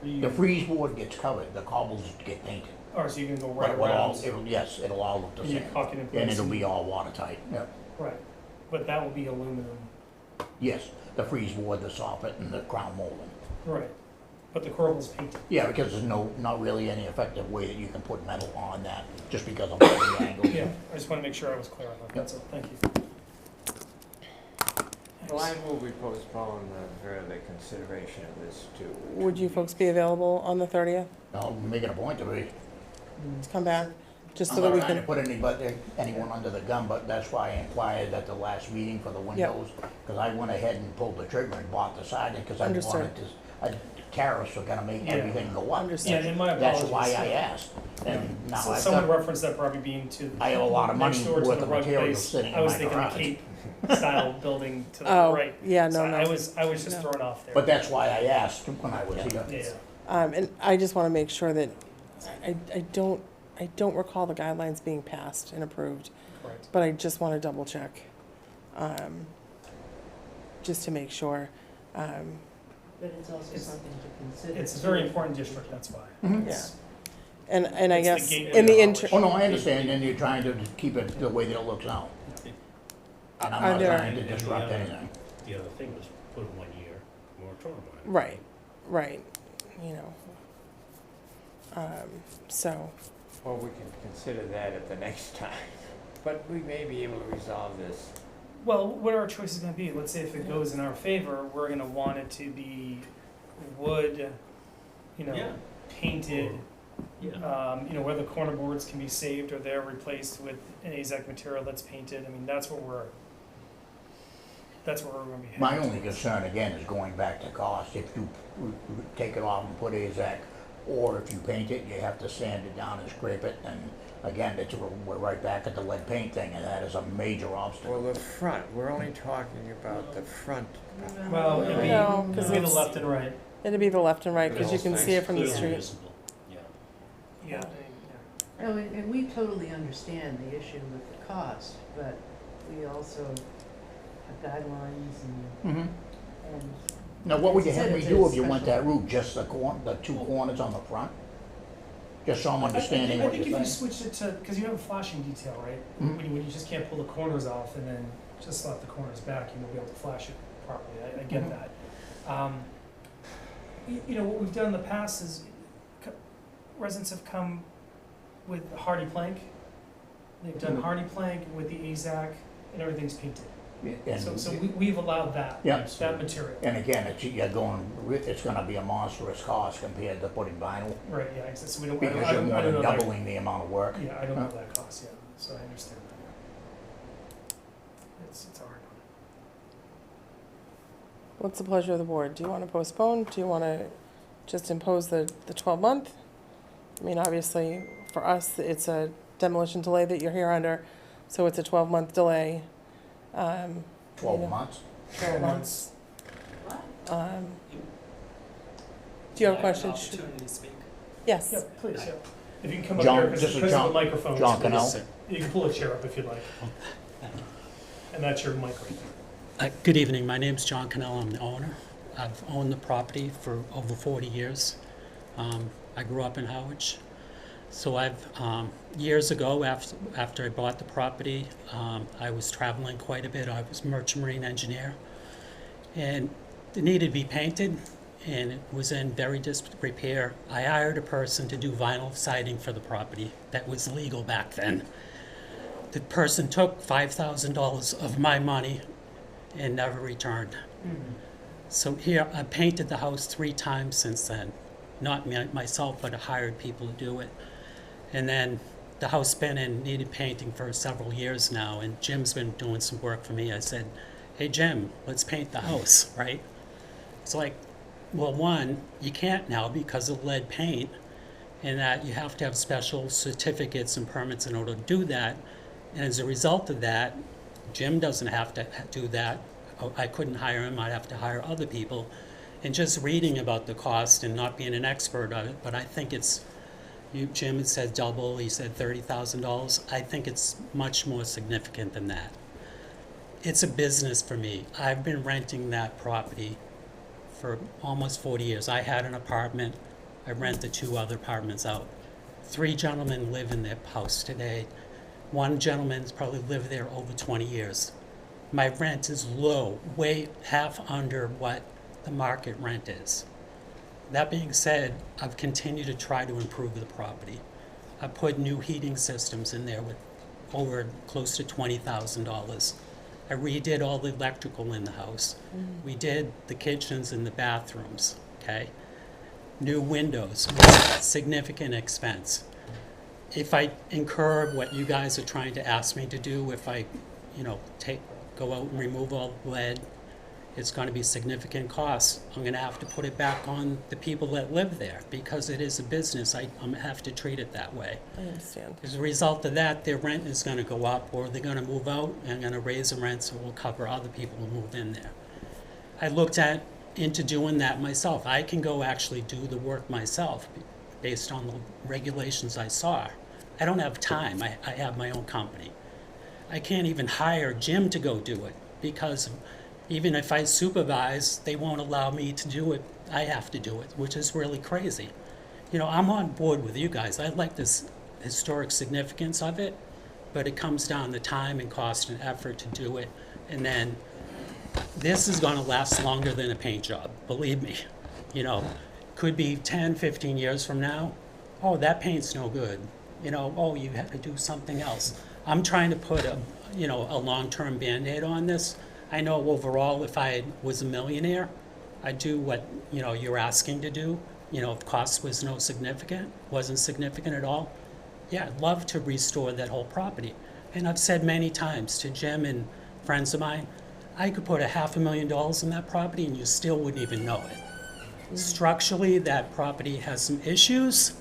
Speaker 3: are you,
Speaker 12: The freeze board gets covered, the cobbles get painted.
Speaker 3: or so you can go right
Speaker 12: But
Speaker 3: around?
Speaker 12: yes, it'll all look the
Speaker 3: And you
Speaker 12: same.
Speaker 3: caulk it in place?
Speaker 12: And it'll be all watertight, yeah.
Speaker 3: Right, but that will be aluminum,
Speaker 12: Yes, the freeze board, the soffit, and the crown molding.
Speaker 3: right, but the corbel's painted.
Speaker 12: Yeah, because there's not really any effective way that you can put metal on that, just because of the angle.
Speaker 3: Yeah, I just wanna make sure I was clear on that, that's all, thank you.
Speaker 2: Why will we postpone the further consideration of this to?
Speaker 4: Would you folks be available on the 30th
Speaker 12: I'll make it a point to be.
Speaker 4: to come back? Just so
Speaker 12: I'm
Speaker 4: that
Speaker 12: not
Speaker 4: we
Speaker 12: trying to
Speaker 4: can,
Speaker 12: put anyone under the gun, but that's why I inquired at the last meeting for the windows. Because I went ahead and pulled the trigger and bought the siding, because I
Speaker 4: Understood.
Speaker 12: wanted to, tariffs were gonna make
Speaker 3: Yeah.
Speaker 12: everything go up.
Speaker 4: Understood.
Speaker 3: Yeah, and my
Speaker 12: That's
Speaker 3: apologies.
Speaker 12: why I asked. And now
Speaker 3: So
Speaker 12: I've
Speaker 3: someone
Speaker 12: got,
Speaker 3: referenced that property being to.
Speaker 12: I have a lot of money
Speaker 3: next door to
Speaker 12: worth
Speaker 3: the
Speaker 12: of
Speaker 3: rug
Speaker 12: material
Speaker 3: place.
Speaker 12: sitting in
Speaker 3: I was
Speaker 12: my
Speaker 3: thinking the
Speaker 12: garage.
Speaker 3: Cape style building to the
Speaker 4: oh,
Speaker 3: right.
Speaker 4: yeah,
Speaker 3: So
Speaker 4: no,
Speaker 3: I
Speaker 4: no.
Speaker 3: was just
Speaker 4: No.
Speaker 3: thrown off there.
Speaker 12: but that's why I asked when I was here.
Speaker 3: Yeah,
Speaker 4: And I just want to make sure that, I don't recall the guidelines being passed and approved,
Speaker 3: correct.
Speaker 4: but I just want to double check. Just to make sure.
Speaker 1: But it's also
Speaker 3: It's-
Speaker 1: something to consider.
Speaker 3: It's a very important district, that's why.
Speaker 12: Mhm.
Speaker 3: It's-
Speaker 4: And I
Speaker 3: It's the
Speaker 4: guess
Speaker 3: gateway
Speaker 4: in the
Speaker 3: to
Speaker 4: inter,
Speaker 12: Oh, no, I understand, and you're trying to keep it the way that it looks now. And I'm
Speaker 4: Are
Speaker 12: not
Speaker 4: there-
Speaker 12: trying to disrupt anything.
Speaker 5: The other thing was put a 1-year moratorium on it.
Speaker 4: right, right, so,
Speaker 2: Well, we can consider that at the next time, but we may be able to resolve this.
Speaker 3: Well, what are our choices gonna be? Let's say if it goes in our favor, we're gonna want it to be wood,
Speaker 5: Yeah.
Speaker 3: painted,
Speaker 5: Yeah.
Speaker 3: where the corner boards can be saved or they're replaced with an AZAC material that's painted. I mean, that's where we're gonna be headed.
Speaker 12: My only concern, again, is going back to cost. If you take it off and put AZAC, or if you paint it, you have to sand it down and scrape it, and again, we're right back at the lead paint thing, and that is a major obstacle.
Speaker 2: Well, the front, we're only talking about the front.
Speaker 3: Well, it'd be,
Speaker 4: No, 'cause
Speaker 3: it'd be the
Speaker 4: it's-
Speaker 3: left and right.
Speaker 4: it'd be the left and right, because you can see it from the
Speaker 5: Clearly
Speaker 4: street.
Speaker 5: visible. Yeah.
Speaker 3: Yeah.
Speaker 1: Oh, and we totally understand the issue with the cost, but we also have guidelines and,
Speaker 12: Mhm.
Speaker 1: and
Speaker 12: Now, what would you have me do if you went
Speaker 1: Special.
Speaker 12: that route, just the two corners on the front? Just so I'm understanding
Speaker 3: I
Speaker 12: what
Speaker 3: think
Speaker 12: you're
Speaker 3: if you
Speaker 12: saying.
Speaker 3: switched it to, because you have a flashing detail, right?
Speaker 12: Mhm.
Speaker 3: When you just can't pull the corners off and then just slap the corners back, you won't be able to flash it properly. I get
Speaker 12: Mhm.
Speaker 3: that. What we've done in the past is residents have come with hardy plank. They've done
Speaker 12: Mhm.
Speaker 3: hardy plank with the AZAC and everything's painted. So
Speaker 12: And,
Speaker 3: we've allowed that,
Speaker 12: Yeah.
Speaker 3: that material.
Speaker 12: and again, it's gonna be a monstrous cost compared to putting vinyl,
Speaker 3: Right, yeah, exactly. So we don't,
Speaker 12: because you're more
Speaker 3: I don't
Speaker 12: than
Speaker 3: know that.
Speaker 12: doubling the amount of work.
Speaker 3: Yeah, I don't
Speaker 12: Huh.
Speaker 3: know that cost, yeah, so I understand that. It's a hard one.
Speaker 4: What's the pleasure of the board? Do you want to postpone? Do you want to just impose the 12-month? I mean, obviously, for us, it's a demolition delay that you're here under, so it's a 12-month delay.
Speaker 12: 12 months?
Speaker 3: 12 months.
Speaker 4: Um, Do you have a question?
Speaker 11: Opportunity to speak.
Speaker 4: Yes.
Speaker 3: Yeah, please, yeah. If you can come up
Speaker 12: John-
Speaker 3: here, because
Speaker 12: this is
Speaker 3: of the
Speaker 12: John-
Speaker 3: microphone.
Speaker 12: John Cannell?
Speaker 3: You can pull a chair up if you'd like. And that's your mic right there.
Speaker 13: Good evening, my name's John Cannell, I'm the owner. I've owned the property for over 40 years. I grew up in Harwich. So years ago, after I bought the property, I was traveling quite a bit. I was a merchant marine engineer. And it needed to be painted, and it was in very disrepair. I hired a person to do vinyl siding for the property. That was legal back then. The person took $5,000 of my money and never returned. So here, I painted the house 3 times since then. Not myself, but I hired people to do it. And then the house been in needed painting for several years now, and Jim's been doing some work for me. I said, hey Jim, let's paint the house, right? It's like, well, one, you can't now because of lead paint, and that you have to have special certificates and permits in order to do that. And as a result of that, Jim doesn't have to do that. I couldn't hire him, I'd have to hire other people. And just reading about the cost and not being an expert on it, but I think it's, Jim had said double, he said $30,000. I think it's much more significant than that. It's a business for me. I've been renting that property for almost 40 years. I had an apartment. I rent the 2 other apartments out. 3 gentlemen live in their house today. 1 gentleman's probably lived there over 20 years. My rent is low, way half under what the market rent is. That being said, I've continued to try to improve the property. I put new heating systems in there with over close to $20,000. I redid all the electrical in the house. We did the kitchens and the bathrooms, okay? New windows, significant expense. If I incur what you guys are trying to ask me to do, if I, go out and remove all the lead, it's going to be significant costs. I'm going to have to put it back on the people that live there because it is a business. I'm going to have to treat it that way.
Speaker 4: I understand.
Speaker 13: As a result of that, their rent is going to go up, or they're going to move out and going to raise the rent so we'll cover other people who move in there. I looked into doing that myself. I can go actually do the work myself based on the regulations I saw. I don't have time. I have my own company. I can't even hire Jim to go do it because even if I supervise, they won't allow me to do it. I have to do it, which is really crazy. I'm on board with you guys. I like this historic significance of it, but it comes down to time and cost and effort to do it. And then this is going to last longer than a paint job, believe me. Could be 10, 15 years from now. Oh, that paint's no good. Oh, you have to do something else. I'm trying to put a long-term Band-Aid on this. I know overall, if I was a millionaire, I'd do what, you're asking to do. If cost wasn't significant at all. Yeah, I'd love to restore that whole property. And I've said many times to Jim and friends of mine, I could put $500,000 in that property and you still wouldn't even know it. Structurally, that property has some issues.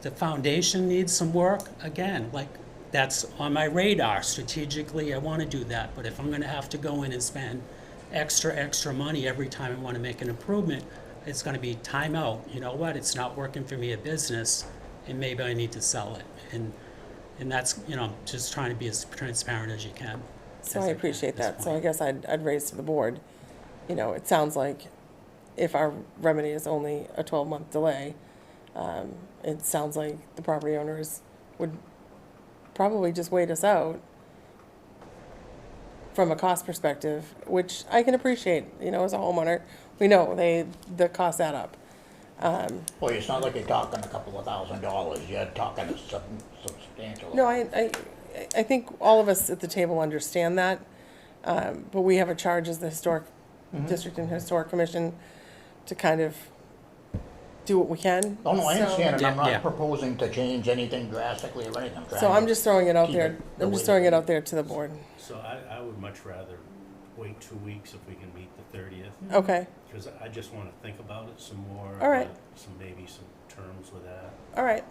Speaker 13: The foundation needs some work. Again, that's on my radar. Strategically, I want to do that. But if I'm going to have to go in and spend extra money every time I want to make an improvement, it's going to be time out. You know what? It's not working for me a business, and maybe I need to sell it. And that's, just trying to be as transparent as you can.
Speaker 4: So I appreciate that. So I guess I'd raise to the board, it sounds like if our remedy is only a 12-month delay, it sounds like the property owners would probably just wait us out from a cost perspective, which I can appreciate, as a homeowner. We know the costs add up.
Speaker 12: Well, it's not like you're talking a couple of $1,000, you're talking a substantial.
Speaker 4: No, I think all of us at the table understand that, but we have a charge as the Historic District and Historic Commission to kind of do what we can.
Speaker 12: Oh, no, I understand, and I'm
Speaker 13: Yeah.
Speaker 12: not proposing to change anything drastically or anything.
Speaker 4: So I'm just throwing it out
Speaker 12: keep
Speaker 4: there.
Speaker 12: it the
Speaker 4: I'm just
Speaker 12: way
Speaker 4: throwing
Speaker 12: it
Speaker 4: it out there to the board.
Speaker 5: So I would much rather wait 2 weeks if we can meet the 30th,
Speaker 4: Okay,
Speaker 5: because I just want to think about it some more.
Speaker 4: All right.
Speaker 5: Maybe some terms with that,
Speaker 4: all right.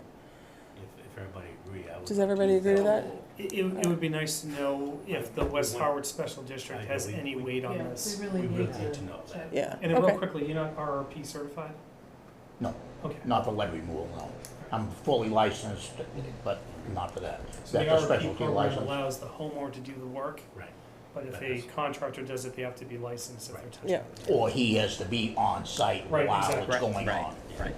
Speaker 5: if everybody agree. I would
Speaker 4: Does everybody
Speaker 5: do
Speaker 4: agree to that?
Speaker 3: It would be nice to know if the West Harwich Special District has any weight on
Speaker 1: Yeah,
Speaker 3: this.
Speaker 1: we really
Speaker 5: We
Speaker 1: need
Speaker 5: really need to know that.
Speaker 1: check.
Speaker 4: Yeah,
Speaker 3: And then real
Speaker 4: okay.
Speaker 3: quickly, you're not RRP certified?
Speaker 12: No,
Speaker 3: Okay.
Speaker 12: not for lead removal, no. I'm fully licensed, but not for that.
Speaker 3: So the
Speaker 12: That's a
Speaker 3: RRP
Speaker 12: specialty
Speaker 3: program
Speaker 12: license.
Speaker 3: allows the homeowner to do the work,
Speaker 5: Right.
Speaker 3: but if
Speaker 5: That
Speaker 3: a
Speaker 5: is-
Speaker 3: contractor does it, they have to be licensed if they're touching
Speaker 4: Yeah.
Speaker 3: it.
Speaker 12: Or he has to be on site
Speaker 3: Right,
Speaker 12: while
Speaker 3: exactly.
Speaker 12: it's going
Speaker 13: Right,
Speaker 12: on.
Speaker 13: right.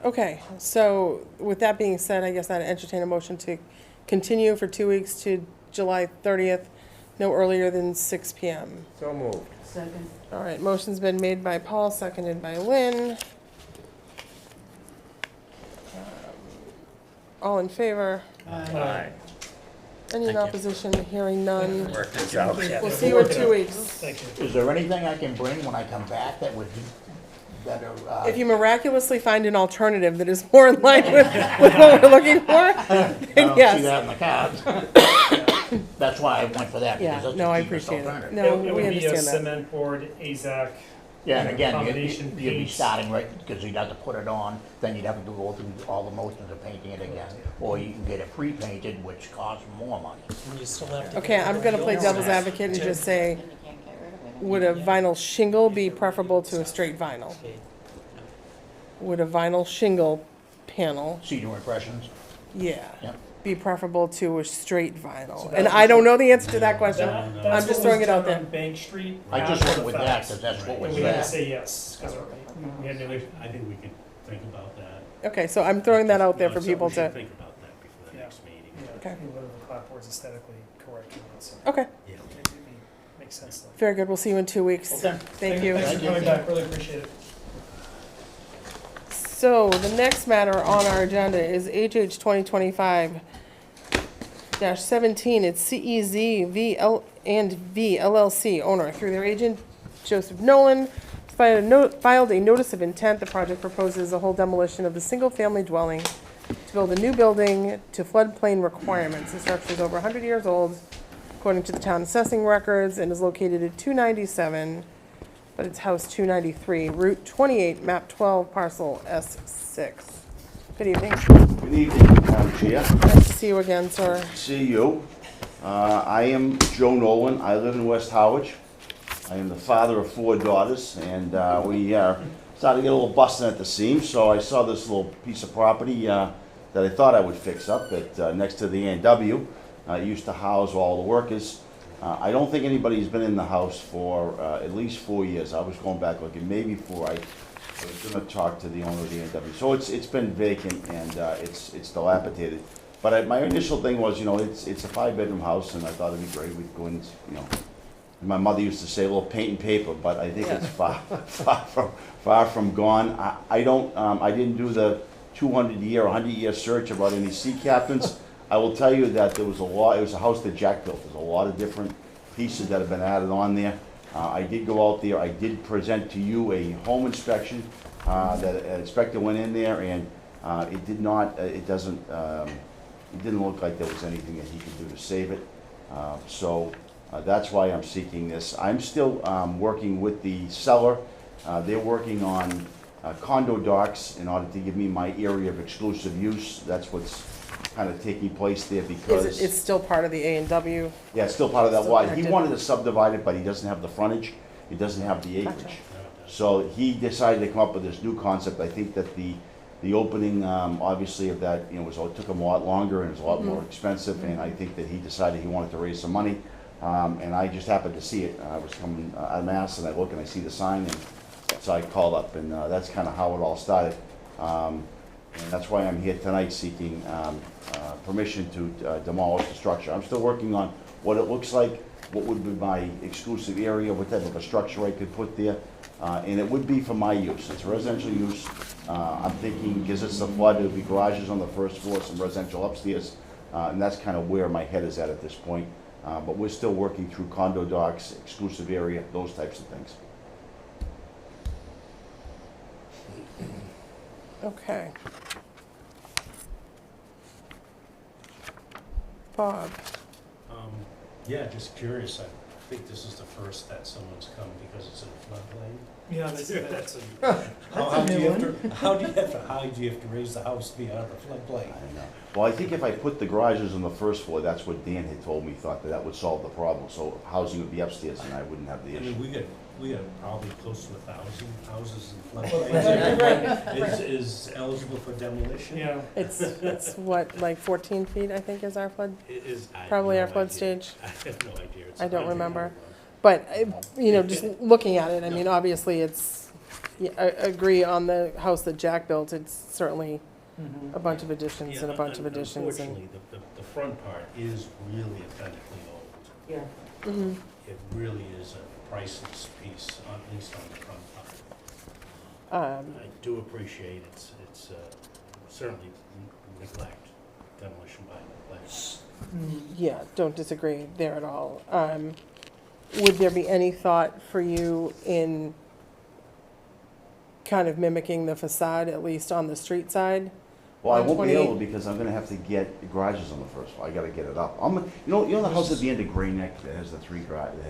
Speaker 4: Okay, so with that being said, I guess I'd entertain a motion to continue for 2 weeks to July 30th, no earlier than 6 PM.
Speaker 2: So moved.
Speaker 1: Second.
Speaker 4: All right, motion's been made by Paul, seconded by Lynn. All in favor?
Speaker 2: Aye.
Speaker 4: Any in
Speaker 13: Thank you.
Speaker 4: opposition? Hearing none.
Speaker 2: Work this out.
Speaker 4: We'll see you in 2 weeks.
Speaker 3: Thank you.
Speaker 12: Is there anything I can bring when I come back that would be better?
Speaker 4: If you miraculously find an alternative that is more in line with what we're looking for,
Speaker 12: I
Speaker 4: then
Speaker 12: don't see
Speaker 4: yes.
Speaker 12: that in the cards. That's why I went for that,
Speaker 4: Yeah,
Speaker 12: because that's
Speaker 4: no,
Speaker 12: the
Speaker 4: I
Speaker 12: cheapest
Speaker 4: appreciate it.
Speaker 12: alternative.
Speaker 4: No,
Speaker 3: It
Speaker 4: we
Speaker 3: would be a
Speaker 4: understand that.
Speaker 3: cement board AZAC
Speaker 12: Yeah, and again,
Speaker 3: combination
Speaker 12: you'd be
Speaker 3: paints.
Speaker 12: starting right, because you'd have to put it on, then you'd have to go through all the motions of painting it again. Or you can get it pre-painted, which costs more money.
Speaker 13: And you still have to.
Speaker 4: Okay, I'm gonna play devil's advocate and just say, would a vinyl shingle be preferable to a straight vinyl?
Speaker 13: Okay.
Speaker 4: Would a vinyl shingle panel,
Speaker 12: Cedar impressions?
Speaker 4: yeah,
Speaker 12: Yep.
Speaker 4: be preferable to a straight vinyl?
Speaker 3: So
Speaker 4: And
Speaker 3: that
Speaker 4: I
Speaker 3: was-
Speaker 4: don't know the answer to that question.
Speaker 3: That's
Speaker 4: I'm just
Speaker 3: what
Speaker 4: throwing
Speaker 3: was
Speaker 4: it out
Speaker 3: done
Speaker 4: there.
Speaker 3: on Bank Street.
Speaker 12: I just
Speaker 3: after
Speaker 12: went
Speaker 3: the
Speaker 12: with
Speaker 3: fact.
Speaker 12: that, because that's what
Speaker 3: And
Speaker 12: was
Speaker 3: we had to
Speaker 12: there.
Speaker 3: say yes, because we had to.
Speaker 5: I think we can think about that.
Speaker 4: Okay, so I'm throwing that out there
Speaker 5: No,
Speaker 4: for
Speaker 5: it's
Speaker 4: people
Speaker 5: something we
Speaker 4: to,
Speaker 5: should think about that before the
Speaker 3: Yeah.
Speaker 5: next meeting.
Speaker 3: Yeah,
Speaker 4: Okay.
Speaker 3: whether the clapboard's aesthetically correct or not, so
Speaker 4: okay,
Speaker 5: Yeah.
Speaker 3: it makes sense though.
Speaker 4: very good. We'll see you in 2 weeks.
Speaker 12: Okay.
Speaker 4: Thank you.
Speaker 3: Thanks for coming back, really appreciate it.
Speaker 4: So the next matter on our agenda is HH 2025-17. It's CEZ V LLC owner through their agent Joseph Nolan filed a notice of intent. The project proposes a whole demolition of the single-family dwelling to build a new building to floodplain requirements. The structure is over 100 years old, according to the town assessing records, and is located at 297, but it's house 293, Route 28, map 12, parcel S6. Good evening.
Speaker 14: Good evening, Madam Chair.
Speaker 4: Nice to see you again, sir.
Speaker 14: See you. I am Joe Nolan. I live in West Harwich. I am the father of 4 daughters, and we started to get a little busting at the seams, so I saw this little piece of property that I thought I would fix up at next to the A&W. It used to house all the workers. I don't think anybody's been in the house for at least 4 years. I was going back looking, maybe 4. I was going to talk to the owner of the A&W. So it's been vacant and it's dilapidated. But my initial thing was, you know, it's a 5-bedroom house, and I thought it'd be great. We'd go in, you know. My mother used to say a little paint and paper, but I think it's far from gone. I didn't do the 200-year, 100-year search about any sea captains. I will tell you that there was a lot. It was a house that Jack built. There's a lot of different pieces that have been added on there. I did go out there. I did present to you a home inspection. That an inspector went in there, and it did not. It doesn't. It didn't look like there was anything that he could do to save it. So that's why I'm seeking this. I'm still working with the seller. They're working on condo docs in order to give me my area of exclusive use. That's what's kind of taking place there because...
Speaker 4: It's still part of the A&W?
Speaker 14: Yeah, it's still part of that lot. He
Speaker 4: connected.
Speaker 14: wanted to subdivide it, but he doesn't have the frontage. He doesn't have the acreage.
Speaker 4: Gotcha.
Speaker 14: So he decided to come up with this new concept. I think that the opening, obviously, of that, you know, it took him a lot longer and it was a lot more expensive. And I think that he decided he wanted to raise some money. And I just happened to see it. I was coming out of Mass and I look and I see the sign, and so I called up, and that's kind of how it all started. And that's why I'm here tonight seeking permission to demolish the structure. I'm still working on what it looks like, what would be my exclusive area, what type of a structure I could put there. And it would be for my use. It's residential use. I'm thinking, because it's a flood, it would be garages on the first floor, some residential upstairs. And that's kind of where my head is at this point. But we're still working through condo docs, exclusive area, those types of things.
Speaker 4: Okay. Bob?
Speaker 5: Yeah, just curious. I think this is the first that someone's come because it's in a floodplain.
Speaker 3: Yeah, that's
Speaker 5: How do you have to raise the house to be out of the floodplain?
Speaker 14: I don't know. Well, I think if I put the garages on the first floor, that's what Dan had told me, thought that would solve the problem. So housing would be upstairs and I wouldn't have the
Speaker 5: I
Speaker 14: issue.
Speaker 5: mean, we got probably close to 1,000 houses in floodplains. Is eligible for demolition?
Speaker 3: Yeah.
Speaker 4: It's what, like 14 feet, I think, is our flood?
Speaker 5: I have
Speaker 4: Probably
Speaker 5: no
Speaker 4: our flood
Speaker 5: idea.
Speaker 4: stage.
Speaker 5: I have no idea. It's
Speaker 4: I don't
Speaker 5: 100
Speaker 4: remember.
Speaker 5: years.
Speaker 4: But, you know, just looking at it, I mean, obviously, it's, yeah, I agree on the house that Jack built, it's certainly a bunch of additions and a bunch of additions. And
Speaker 5: Unfortunately, the front part is really authentically old.
Speaker 1: Yeah.
Speaker 4: Mhm.
Speaker 5: It really is a priceless piece, at least on the front part. I do appreciate it's certainly neglect, demolition by neglect.
Speaker 4: Yeah, don't disagree there at all. Would there be any thought for you in kind of mimicking the facade, at least on the street side,
Speaker 14: Well, I won't be
Speaker 4: 128.
Speaker 14: able because I'm gonna have to get garages on the first floor. I gotta get it up. You know the house at the end of Gray Neck that has the three garages?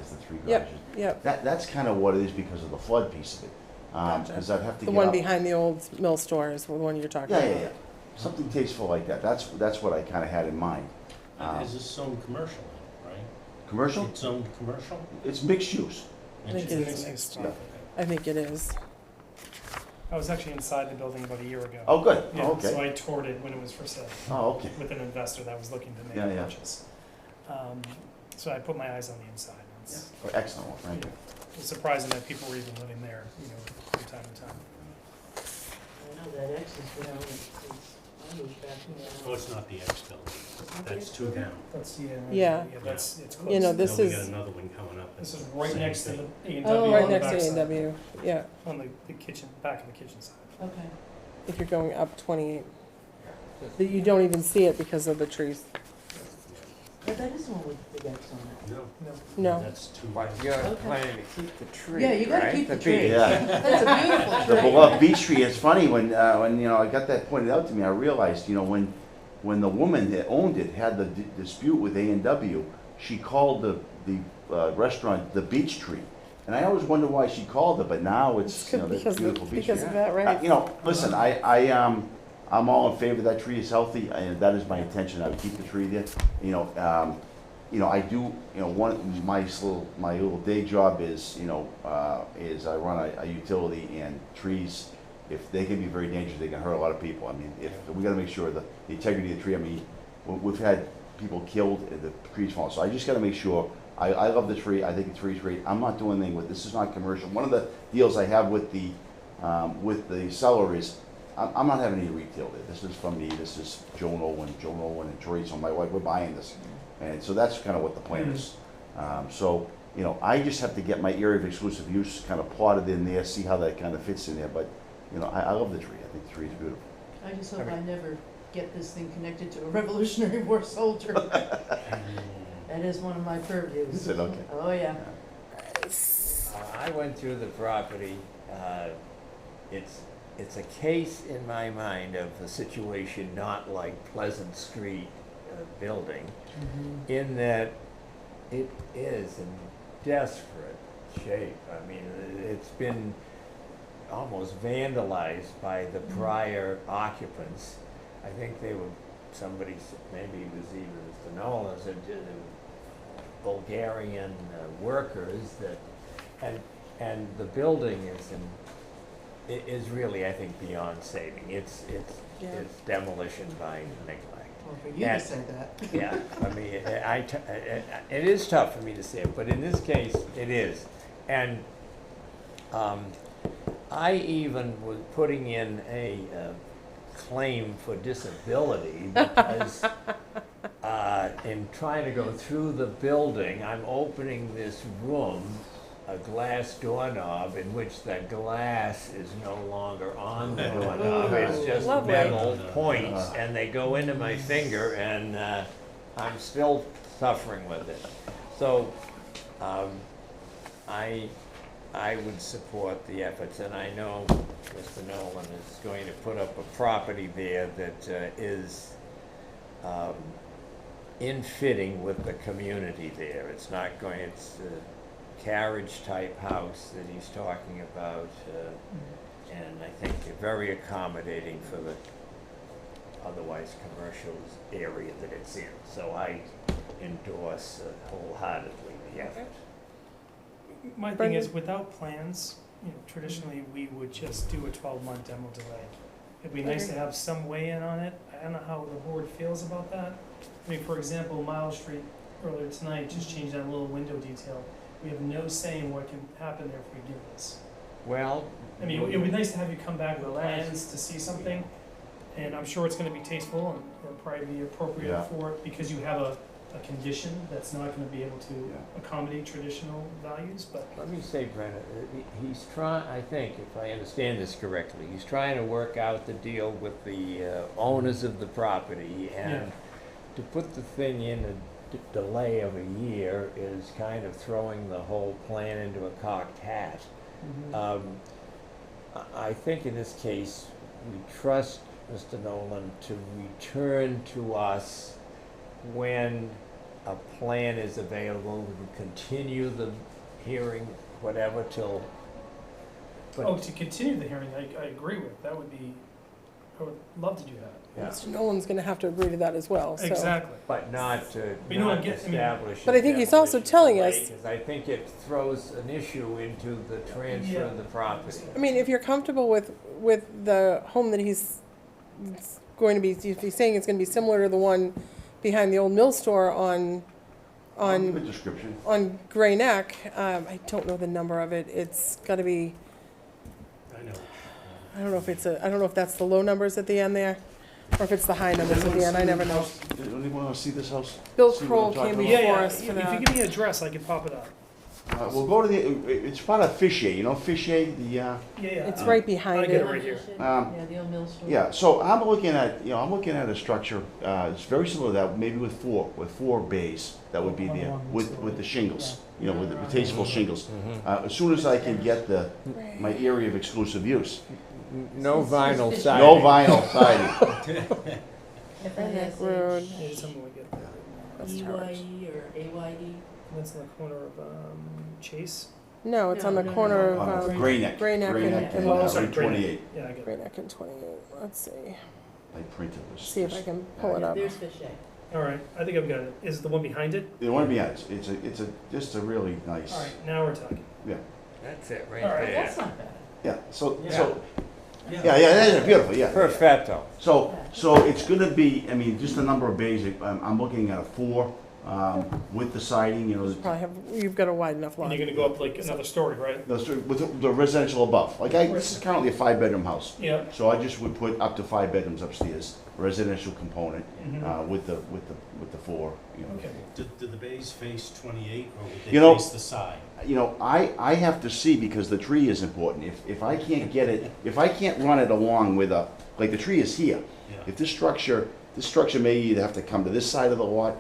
Speaker 4: Yep, yep.
Speaker 14: That's kind of what it is because of the flood piece of it.
Speaker 4: Gotcha.
Speaker 14: Because I'd have to
Speaker 4: The
Speaker 14: get
Speaker 4: one
Speaker 14: up.
Speaker 4: behind the old mill store is the one you're talking
Speaker 14: Yeah,
Speaker 4: about.
Speaker 14: yeah, yeah. Something tasteful like that. That's what I kind of had in mind.
Speaker 5: Is this zoned commercial, right?
Speaker 14: Commercial?
Speaker 5: It's zoned commercial?
Speaker 14: It's mixed use.
Speaker 4: I think
Speaker 3: It's
Speaker 4: it
Speaker 3: mixed
Speaker 4: is.
Speaker 3: use.
Speaker 14: Yeah.
Speaker 4: I think it is.
Speaker 3: I was actually inside the building about a year ago.
Speaker 14: Oh, good.
Speaker 3: Yeah,
Speaker 14: Oh,
Speaker 3: so
Speaker 14: okay.
Speaker 3: I toured it when it was for sale
Speaker 14: Oh, okay.
Speaker 3: with an investor that was looking to make
Speaker 14: Yeah,
Speaker 3: a
Speaker 14: yeah.
Speaker 3: purchase. So I put my eyes on the inside. It's
Speaker 14: Oh, excellent. Well, thank you.
Speaker 3: it's surprising that people were even living there, you know, from time to time.
Speaker 1: I know that X is down since I moved back here.
Speaker 5: Oh, it's not the X building.
Speaker 1: It's not the
Speaker 5: That's
Speaker 1: X
Speaker 5: two
Speaker 1: building?
Speaker 5: down.
Speaker 3: That's,
Speaker 4: Yeah.
Speaker 3: that's, it's close.
Speaker 4: You know, this
Speaker 5: No, we
Speaker 4: is,
Speaker 5: got another one coming up.
Speaker 3: This is
Speaker 5: It's
Speaker 3: right
Speaker 5: same
Speaker 3: next to
Speaker 5: thing.
Speaker 3: the A&W
Speaker 4: oh,
Speaker 3: on
Speaker 4: right
Speaker 3: the
Speaker 4: next to
Speaker 3: backside.
Speaker 4: A&W, yeah,
Speaker 3: On the kitchen, back of the kitchen side.
Speaker 1: Okay.
Speaker 4: if you're going up 28. But you don't even see it because of the trees.
Speaker 1: But that is the one with the big X on it.
Speaker 5: No.
Speaker 4: No.
Speaker 5: That's two.
Speaker 2: But you're
Speaker 1: Okay.
Speaker 2: planning to keep the tree,
Speaker 1: Yeah, you gotta
Speaker 2: right?
Speaker 1: keep the
Speaker 2: beech.
Speaker 1: tree.
Speaker 14: Yeah.
Speaker 1: That's a beautiful
Speaker 14: The
Speaker 1: tree.
Speaker 14: beloved beech tree. It's funny when you know I got that pointed out to me. I realized when the woman that owned it had the dispute with A&W, she called the restaurant the Beech Tree, and I always wondered why she called it. But now it's that's
Speaker 4: Because
Speaker 14: beautiful
Speaker 4: of,
Speaker 14: beech
Speaker 4: because
Speaker 14: tree.
Speaker 4: of that, right?
Speaker 14: You know, listen, I'm all in favor that tree is healthy, and that is my intention. I would keep the tree there. I do. My little day job is is I run a utility, and trees, if they can be very dangerous, they can hurt a lot of people. I mean, if we got to make sure the integrity of the tree. I mean, we've had people killed, the trees falling. So I just got to make sure. I love the tree. I think the tree's great. I'm not doing anything with this. Is not commercial. One of the deals I have with the seller is I'm not having any retail there. This is from me. This is Joan Owen and Teresa, my wife. We're buying this, and so that's kind of what the plan is. I just have to get my area of exclusive use kind of plotted in there, see how that kind of fits in there. But I love the tree. I think the tree is beautiful.
Speaker 1: I just hope I never get this thing connected to a Revolutionary War soldier. That is one of my purviews.
Speaker 14: Is it okay?
Speaker 1: Oh, yeah.
Speaker 2: I went through the property. It's a case in my mind of a situation not like Pleasant Street building, in that it is in desperate shape. I mean, it's been almost vandalized by the prior occupants. I think somebody, maybe it was even Mr. Nolan, said Bulgarian workers and the building is really, I think, beyond saving. It's demolition by neglect.
Speaker 1: Well, for you to say that.
Speaker 2: Yeah, I mean, it is tough for me to say it, but in this case, it is. And I even was putting in a claim for disability because in trying to go through the building, I'm opening this room, a glass doorknob in which the glass is no longer on the doorknob. It's just
Speaker 4: Lovely.
Speaker 2: metal points, and they go into my finger, and I'm still suffering with it. So I would support the efforts, and I know Mr. Nolan is going to put up a property there that is in fitting with the community there. It's a carriage-type house that he's talking about, and I think very accommodating for the otherwise commercial area that it's in. So I endorse wholeheartedly the effort.
Speaker 3: My thing
Speaker 4: Brendan?
Speaker 3: is, without plans, traditionally, we would just do a 12-month demo delay. It'd be nice to have some weigh-in on it. I don't know how the board feels about that. I mean, for example, Miles Street earlier tonight just changed that little window detail. We have no say in what can happen there if we do this.
Speaker 2: Well,
Speaker 3: I mean, it would be nice to have you come back with plans to see something, and I'm sure it's gonna be tasteful and it'll probably be appropriate
Speaker 14: Yeah.
Speaker 3: for it, because you have a condition that's not gonna be able to accommodate traditional values, but
Speaker 2: let me say, Brenna, he's trying, I think, if I understand this correctly, he's trying to work out the deal with the owners of the property, and to put the thing in a delay of a year is kind of throwing the whole plan into a cocked hat. I think in this case, we trust Mr. Nolan, to return to us when a plan is available, to continue the hearing, whatever, till. but-
Speaker 3: Oh, to continue the hearing, I agree with, that would be, I would love to do that.
Speaker 2: Yeah,
Speaker 4: Mr. Nolan's gonna have to agree to that as well, so.
Speaker 3: Exactly.
Speaker 2: but not to,
Speaker 3: But you know what
Speaker 2: not
Speaker 3: I'm getting- I mean-
Speaker 2: establish.
Speaker 4: But I think he's also telling us-
Speaker 2: Because I think it throws an issue into the transfer of the property.
Speaker 4: I mean, if you're comfortable with the home that he's it's going to be, if he's saying it's gonna be similar to the one behind the old mill store on
Speaker 14: I'll give a description.
Speaker 4: Gray Neck, I don't know the number of it, it's gotta be,
Speaker 5: I know.
Speaker 4: I don't know if that's the low numbers at the end there, or if it's the high numbers at the end, I never know.
Speaker 14: Does anyone want to see this house?
Speaker 4: Bill
Speaker 14: See what I'm
Speaker 4: Kroll
Speaker 14: talking
Speaker 4: came
Speaker 14: about?
Speaker 3: Yeah,
Speaker 4: before
Speaker 3: yeah,
Speaker 4: us for
Speaker 3: if you
Speaker 4: that.
Speaker 3: give me an address, I can pop it up.
Speaker 14: We'll go to it's part of Fishay, you know Fishay, the,
Speaker 3: Yeah, yeah.
Speaker 4: It's right behind
Speaker 3: I get
Speaker 4: it.
Speaker 3: it right here.
Speaker 1: Yeah, the old mill store.
Speaker 14: yeah, so I'm looking at, I'm looking at a structure, it's very similar to that, maybe with four bays that would be there, with the shingles, with the tasteful shingles. As soon as I can get my area of exclusive use.
Speaker 2: No vinyl siding.
Speaker 14: No vinyl siding.
Speaker 4: Neck Road.
Speaker 3: Yeah, something we get there.
Speaker 4: West Harwich.
Speaker 1: EYE or AYE?
Speaker 3: That's in the corner of Chase.
Speaker 4: No, it's on the
Speaker 1: No,
Speaker 4: corner of,
Speaker 14: Gray Neck.
Speaker 4: Gray Neck
Speaker 14: Gray
Speaker 4: and-
Speaker 14: Neck
Speaker 4: and
Speaker 14: and
Speaker 4: Lower.
Speaker 3: Sorry,
Speaker 14: Route
Speaker 3: Gray Neck.
Speaker 14: 28.
Speaker 3: Yeah, I get
Speaker 4: Gray
Speaker 3: it.
Speaker 4: Neck and 28, let's see,
Speaker 14: I printed this.
Speaker 4: see if I can pull it up.
Speaker 1: There's Fishay.
Speaker 3: All right, I think I've got it. Is it the one behind it?
Speaker 14: The one behind it's just a really nice.
Speaker 3: All right, now we're talking.
Speaker 2: That's it, right
Speaker 3: All right,
Speaker 2: there.
Speaker 1: That's not bad.
Speaker 14: Yeah. So
Speaker 3: Yeah.
Speaker 14: that's beautiful. Yeah.
Speaker 2: Perfetto.
Speaker 14: So it's gonna be, I mean, just the number of bays, I'm looking at a 4, with the siding,
Speaker 4: Probably have, you've got a wide enough
Speaker 3: And
Speaker 4: lot.
Speaker 3: you're gonna go up like another story, right?
Speaker 14: with the residential above. This is currently a 5-bedroom house.
Speaker 3: Yeah.
Speaker 14: So I just would put up to 5 bedrooms upstairs, residential component,
Speaker 3: Mhm.
Speaker 14: with the 4,
Speaker 3: Okay.
Speaker 5: Do the bays face 28, or would
Speaker 14: You
Speaker 5: they
Speaker 14: know-
Speaker 5: face the side?
Speaker 14: I have to see because the tree is important. If I can't get it, if I can't run it along with like the tree is here.
Speaker 5: Yeah.
Speaker 14: If this structure may either have to come to this side of the lot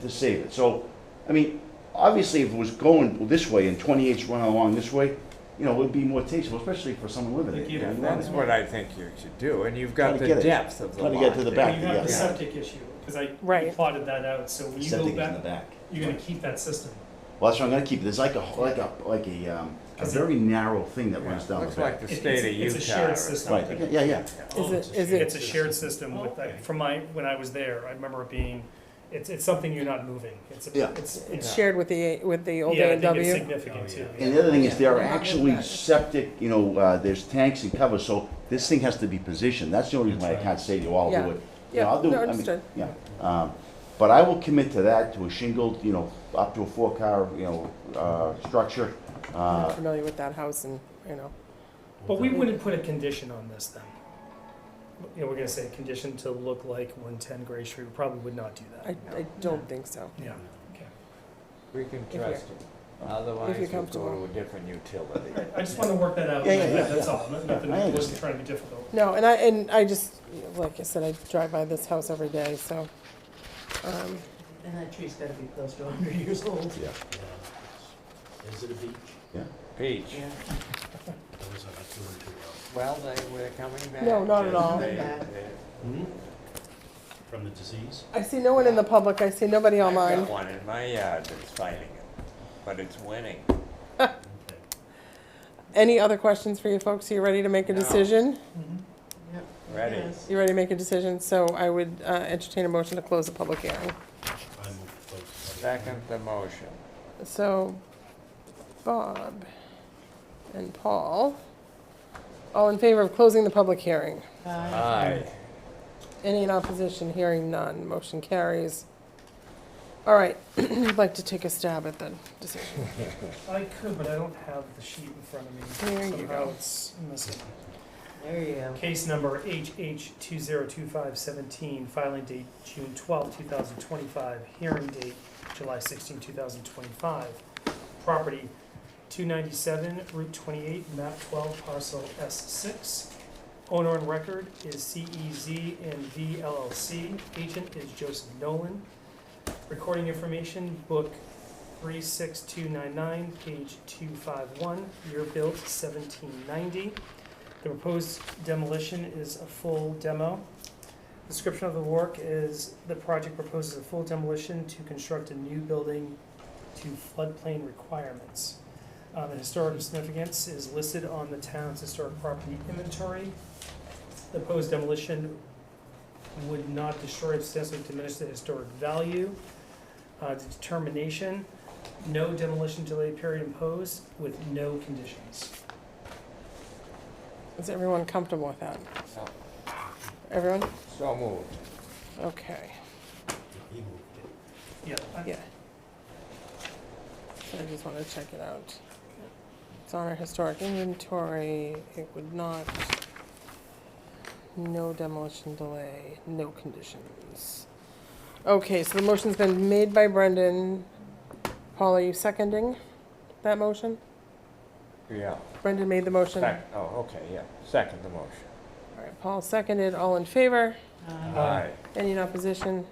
Speaker 14: to save it. So, I mean, obviously if it was going this way and 28's running along this way, it would be more tasteful, especially for someone living
Speaker 3: Like
Speaker 14: there.
Speaker 3: you-
Speaker 2: That's what I think you should do, and you've got
Speaker 14: Try to
Speaker 2: the
Speaker 14: get it.
Speaker 2: depth of the
Speaker 14: Try to
Speaker 2: lot.
Speaker 14: get to the
Speaker 2: there.
Speaker 14: back.
Speaker 3: And you have the
Speaker 14: yeah.
Speaker 3: septic issue, because I
Speaker 4: Right.
Speaker 3: plotted that out, so when you go
Speaker 14: Septic is in the
Speaker 3: back,
Speaker 14: back.
Speaker 3: you're gonna keep that system.
Speaker 14: Well, that's what I'm gonna keep. There's like a very narrow thing that runs down the
Speaker 2: Looks like
Speaker 14: back.
Speaker 2: the state of Utah.
Speaker 3: It's a shared
Speaker 2: or
Speaker 3: system.
Speaker 14: Right,
Speaker 2: something.
Speaker 14: yeah.
Speaker 4: Is it,
Speaker 3: It's a shared system with,
Speaker 5: Okay.
Speaker 3: from when I was there, I remember it being, it's something you're not moving.
Speaker 14: Yeah.
Speaker 4: it's shared with the old
Speaker 3: Yeah, I think it's
Speaker 4: A&W?
Speaker 3: significant
Speaker 5: Oh,
Speaker 3: too.
Speaker 5: yeah.
Speaker 14: And the other thing is there are
Speaker 2: Yeah.
Speaker 14: actually septic, there's tanks and covers, so this thing has to be positioned. That's the only reason why I
Speaker 5: That's
Speaker 14: can't say to you, I'll
Speaker 4: Yeah.
Speaker 14: do it.
Speaker 4: Yeah,
Speaker 14: I'll do
Speaker 4: no,
Speaker 14: I mean,
Speaker 4: understood.
Speaker 14: Yeah. But I will commit to that, to a shingled, up to a 4-car, structure.
Speaker 4: I'm not familiar with that house and,
Speaker 3: But we wouldn't put a condition on this then. We're gonna say condition to look like 110 Gray Street, we probably would not do that.
Speaker 4: I don't think so.
Speaker 3: Yeah, okay.
Speaker 2: We can
Speaker 4: you're-
Speaker 2: trust it. Otherwise, we'll go
Speaker 4: comfortable.
Speaker 2: to a different utility.
Speaker 3: I just wanna work that out,
Speaker 14: Yeah.
Speaker 3: that's all, nothing,
Speaker 14: I
Speaker 3: wasn't
Speaker 14: understand.
Speaker 3: trying to be difficult.
Speaker 4: No, and I just, like I said, I drive by this house every day, so,
Speaker 1: And that tree's gotta be close to 100 years old.
Speaker 14: Yeah.
Speaker 5: Yeah. Is it a beach?
Speaker 2: Beach.
Speaker 1: Yeah.
Speaker 5: Those are not doing too
Speaker 2: Well, we're coming back.
Speaker 4: No, not at all.
Speaker 2: They-
Speaker 1: Coming back.
Speaker 5: well. From the disease?
Speaker 4: I see no one in the public, I see nobody
Speaker 2: I've
Speaker 4: online.
Speaker 2: got one in my yard that's fighting it, but it's winning.
Speaker 5: Okay.
Speaker 4: Any other questions for you folks? Are you ready to make a
Speaker 2: No.
Speaker 4: decision?
Speaker 1: Yep.
Speaker 2: Ready.
Speaker 1: Yes.
Speaker 4: You ready to make a decision? So I would entertain a motion to close the public hearing.
Speaker 5: I move to close the public
Speaker 2: Second the motion.
Speaker 4: So Bob and Paul, all in favor of closing the public hearing?
Speaker 2: Aye.
Speaker 4: Any in opposition? Hearing none. Motion carries. All right, I'd like to take a stab at the decision.
Speaker 3: I could, but I don't have the sheet in front of me.
Speaker 4: There you
Speaker 3: Somehow
Speaker 4: go.
Speaker 3: it's missing.
Speaker 1: There you go.
Speaker 3: Case number HH 202517, filing date June 12, 2025, hearing date July 16, 2025. Property 297 Route 28, map 12, parcel S6. Owner on record is CEZ and V LLC. Agent is Joseph Nolan. Recording information, book 36299, page 251, year built 1790. The proposed demolition is a full demo. Description of the work is the project proposes a full demolition to construct a new building to floodplain requirements. The historic significance is listed on the town's historic property inventory. The proposed demolition would not destroy or substantially diminish the historic value. The determination, no demolition delay period imposed with no conditions.
Speaker 4: Is everyone comfortable with that? Everyone?
Speaker 2: So moved.
Speaker 4: Okay,
Speaker 5: He moved it.
Speaker 3: Yeah.
Speaker 4: yeah. So I just want to check it out. It's on our historic inventory. It would not, no demolition delay, no conditions. Okay, so the motion's been made by Brendan. Paul, are you seconding that motion?
Speaker 2: Yeah.
Speaker 4: Brendan made the motion.
Speaker 2: Okay, yeah. Second the motion.
Speaker 4: All right, Paul seconded. All in favor?
Speaker 2: Aye.
Speaker 4: Any in opposition?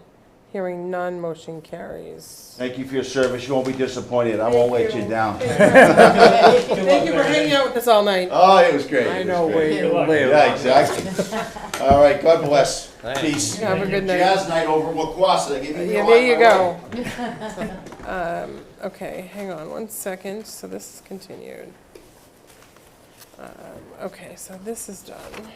Speaker 4: Hearing none, motion carries.
Speaker 14: Thank you for your service. You won't be disappointed. I won't let you down.
Speaker 4: Thank you for hanging out with us all night.
Speaker 14: Oh, it was great.
Speaker 2: I
Speaker 14: It was
Speaker 2: know
Speaker 14: great.
Speaker 2: where you live.
Speaker 14: Yeah, exactly. All right, God bless.
Speaker 2: Thanks.
Speaker 14: Peace.
Speaker 4: Have a good night.
Speaker 14: Jazz night over in Waquasa. Give me
Speaker 4: Yeah,
Speaker 14: a
Speaker 4: there you
Speaker 14: line,
Speaker 4: go. Okay, hang on one second. So this is continued. Okay, so this is done.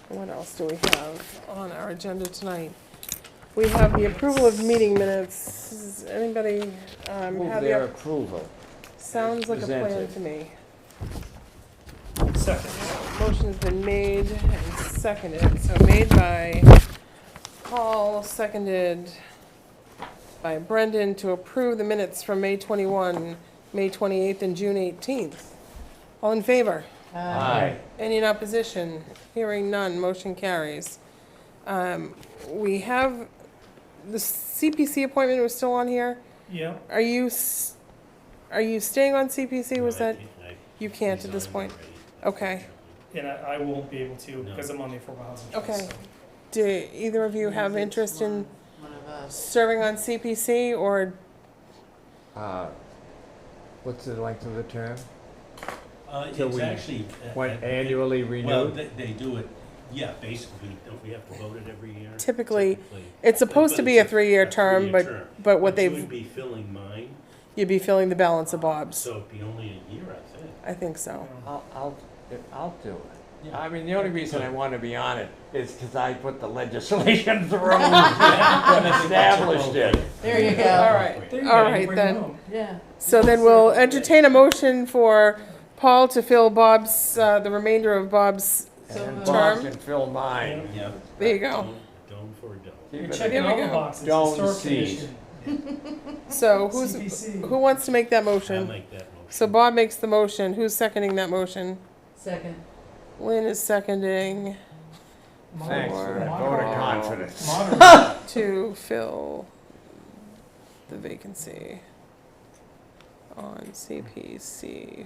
Speaker 4: What else do we have on our agenda tonight? We have the approval of meeting minutes. Does anybody have
Speaker 2: Move
Speaker 4: the,
Speaker 2: their approval.
Speaker 4: sounds like a plan
Speaker 2: presented.
Speaker 4: to me.
Speaker 3: Second.
Speaker 4: Motion's been made and seconded, so made by Paul, seconded by Brendan to approve the minutes from May 21, May 28th, and June 18th. All in favor?
Speaker 2: Aye.
Speaker 4: Any in opposition? Hearing none, motion carries. We have, the CPC appointment was still on here.
Speaker 3: Yeah.
Speaker 4: Are you staying on CPC? Was
Speaker 5: No, I
Speaker 4: that,
Speaker 5: can't- I
Speaker 4: you can't at this
Speaker 5: resigned
Speaker 4: point?
Speaker 5: already.
Speaker 4: Okay.
Speaker 3: And I won't be able to
Speaker 5: No.
Speaker 3: because I'm on the Affordable Housing
Speaker 4: Okay.
Speaker 3: Trust.
Speaker 4: Do either of you have interest in
Speaker 1: One of us.
Speaker 4: serving on CPC, or
Speaker 2: What's the length of the term?
Speaker 5: It's
Speaker 2: we-
Speaker 5: actually.
Speaker 2: Annually
Speaker 5: Well,
Speaker 2: renewed?
Speaker 5: they do it, yeah, basically, don't we have to vote it every year?
Speaker 4: Typically, it's supposed to be a 3-year term, but what
Speaker 5: You
Speaker 4: they've,
Speaker 5: would be filling mine,
Speaker 4: you'd be filling the balance of Bob's.
Speaker 5: so it'd be only a year, I think.
Speaker 4: I think so.
Speaker 2: I'll do it. I mean, the only reason I want to be on it is because I put the legislation through and established it.
Speaker 1: There you go.
Speaker 4: All right,
Speaker 3: There you
Speaker 4: all
Speaker 3: go, you
Speaker 4: right
Speaker 3: bring it
Speaker 4: then.
Speaker 3: home.
Speaker 1: Yeah.
Speaker 4: So then we'll entertain a motion for Paul to fill Bob's, the remainder of Bob's,
Speaker 1: So
Speaker 2: And
Speaker 1: moved.
Speaker 2: Bob
Speaker 4: Term.
Speaker 2: can fill mine.
Speaker 5: Yeah.
Speaker 4: there you go.
Speaker 5: Dome for a dome.
Speaker 3: You're
Speaker 2: Keep it-
Speaker 3: checking
Speaker 4: Here we
Speaker 3: all the
Speaker 4: go.
Speaker 3: boxes.
Speaker 2: Don't
Speaker 3: Historic
Speaker 2: seize.
Speaker 3: Commission,
Speaker 4: So
Speaker 3: CPC.
Speaker 4: who wants to make that
Speaker 5: I'll
Speaker 4: motion?
Speaker 5: make that motion.
Speaker 4: So Bob makes the motion. Who's seconding that motion?
Speaker 1: Second.
Speaker 4: Lynn is seconding
Speaker 2: Thanks for that vote
Speaker 3: Moderator.
Speaker 2: of confidence.
Speaker 3: Moderator.
Speaker 4: to fill the vacancy on CPC.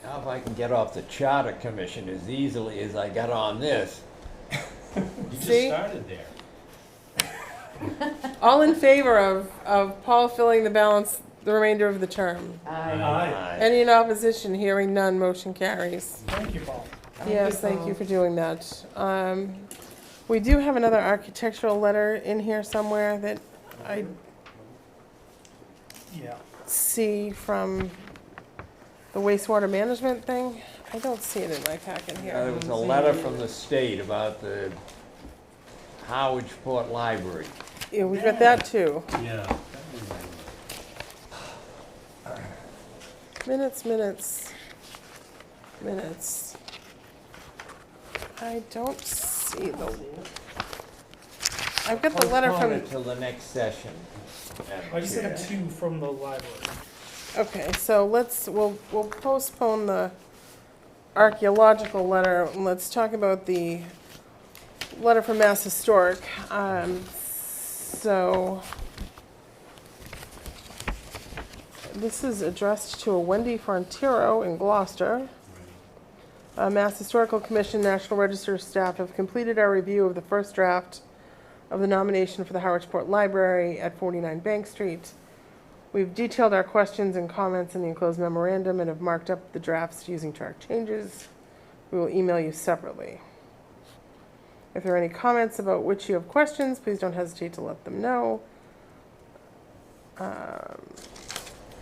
Speaker 2: Now if I can get off the charter commission as easily as I got on this.
Speaker 5: You just
Speaker 4: See?
Speaker 5: started there.
Speaker 4: All in favor of Paul filling the balance, the remainder of the term?
Speaker 1: Aye.
Speaker 3: Aye.
Speaker 4: Any in opposition? Hearing none, motion carries.
Speaker 3: Thank you, Paul.
Speaker 4: Yes, thank you for doing that. We do have another architectural letter in here somewhere that I
Speaker 3: Yeah.
Speaker 4: see from the wastewater management thing. I don't see it in my packet
Speaker 2: There
Speaker 4: here.
Speaker 2: was a letter from the state about the Harwich Port Library.
Speaker 4: Yeah, we've got that too.
Speaker 5: Yeah.
Speaker 4: Minutes. I don't see the, I've got the letter
Speaker 2: Postpone
Speaker 4: from,
Speaker 2: it till the next session.
Speaker 3: I just have 2 from the library.
Speaker 4: okay, so we'll postpone the archaeological letter. And let's talk about the letter from Mass Historic. So this is addressed to a Wendy Frontiero in Gloucester. Mass Historical Commission, National Register staff have completed our review of the first draft of the nomination for the Harwich Port Library at 49 Bank Street. We've detailed our questions and comments in the enclosed memorandum and have marked up the drafts using track changes. We will email you separately. If there are any comments about which you have questions, please don't hesitate to let them know.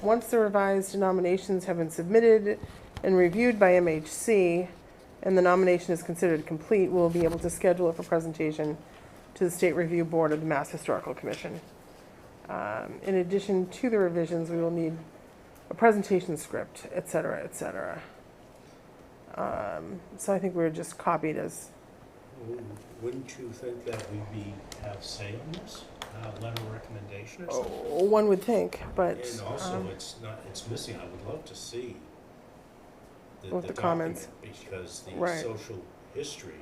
Speaker 4: Once the revised nominations have been submitted and reviewed by MHC, and the nomination is considered complete, we'll be able to schedule it for presentation to the State Review Board of the Mass Historical Commission. In addition to the revisions, we will need a presentation script, et cetera, et cetera. So I think we were just copied as,
Speaker 5: Wouldn't you think that we'd have say on this? Letter of recommendation or something?
Speaker 4: one would think, but.
Speaker 5: And also, it's missing, I would love to see
Speaker 4: With the comments.
Speaker 5: document, because the
Speaker 4: Right.
Speaker 5: social history.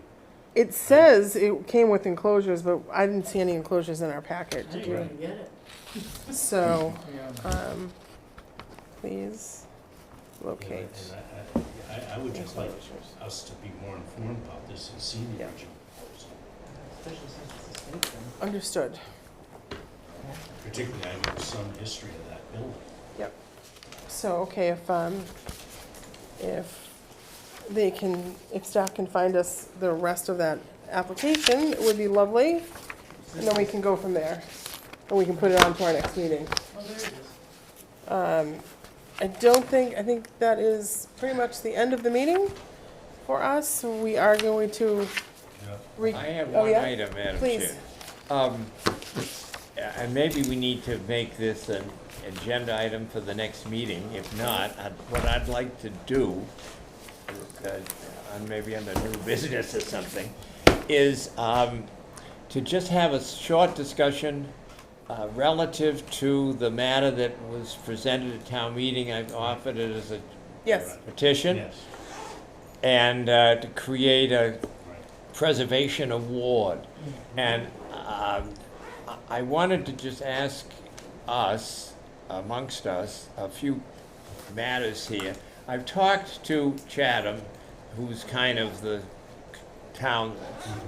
Speaker 4: It says it came with enclosures, but I didn't see any enclosures in our packet,
Speaker 1: I
Speaker 4: did
Speaker 1: didn't
Speaker 4: you?
Speaker 1: even get it.
Speaker 4: So, please locate.
Speaker 5: And I would just like us to be more informed about this and see the
Speaker 4: Yeah.
Speaker 5: original proposal.
Speaker 1: Especially since it's a state thing.
Speaker 4: Understood.
Speaker 5: Particularly, I know some history of that building.
Speaker 4: So, okay, if staff can find us the rest of that application, it would be lovely. And then we can go from there. And we can put it on to our next meeting.
Speaker 1: Oh, there it is.
Speaker 4: I think that is pretty much the end of the meeting for us. We are going to.
Speaker 2: I have
Speaker 4: Oh,
Speaker 2: one
Speaker 4: yeah?
Speaker 2: item, Madam
Speaker 4: Please.
Speaker 2: Chair. And maybe we need to make this an agenda item for the next meeting. If not, what I'd like to do, maybe under new business or something, is to just have a short discussion relative to the matter that was presented at town meeting. I've offered it as a
Speaker 4: Yes.
Speaker 2: petition.
Speaker 5: Yes.
Speaker 2: And to create a preservation award. And I wanted to just ask us, amongst us, a few matters here. I've talked to Chatham, who's kind of the town,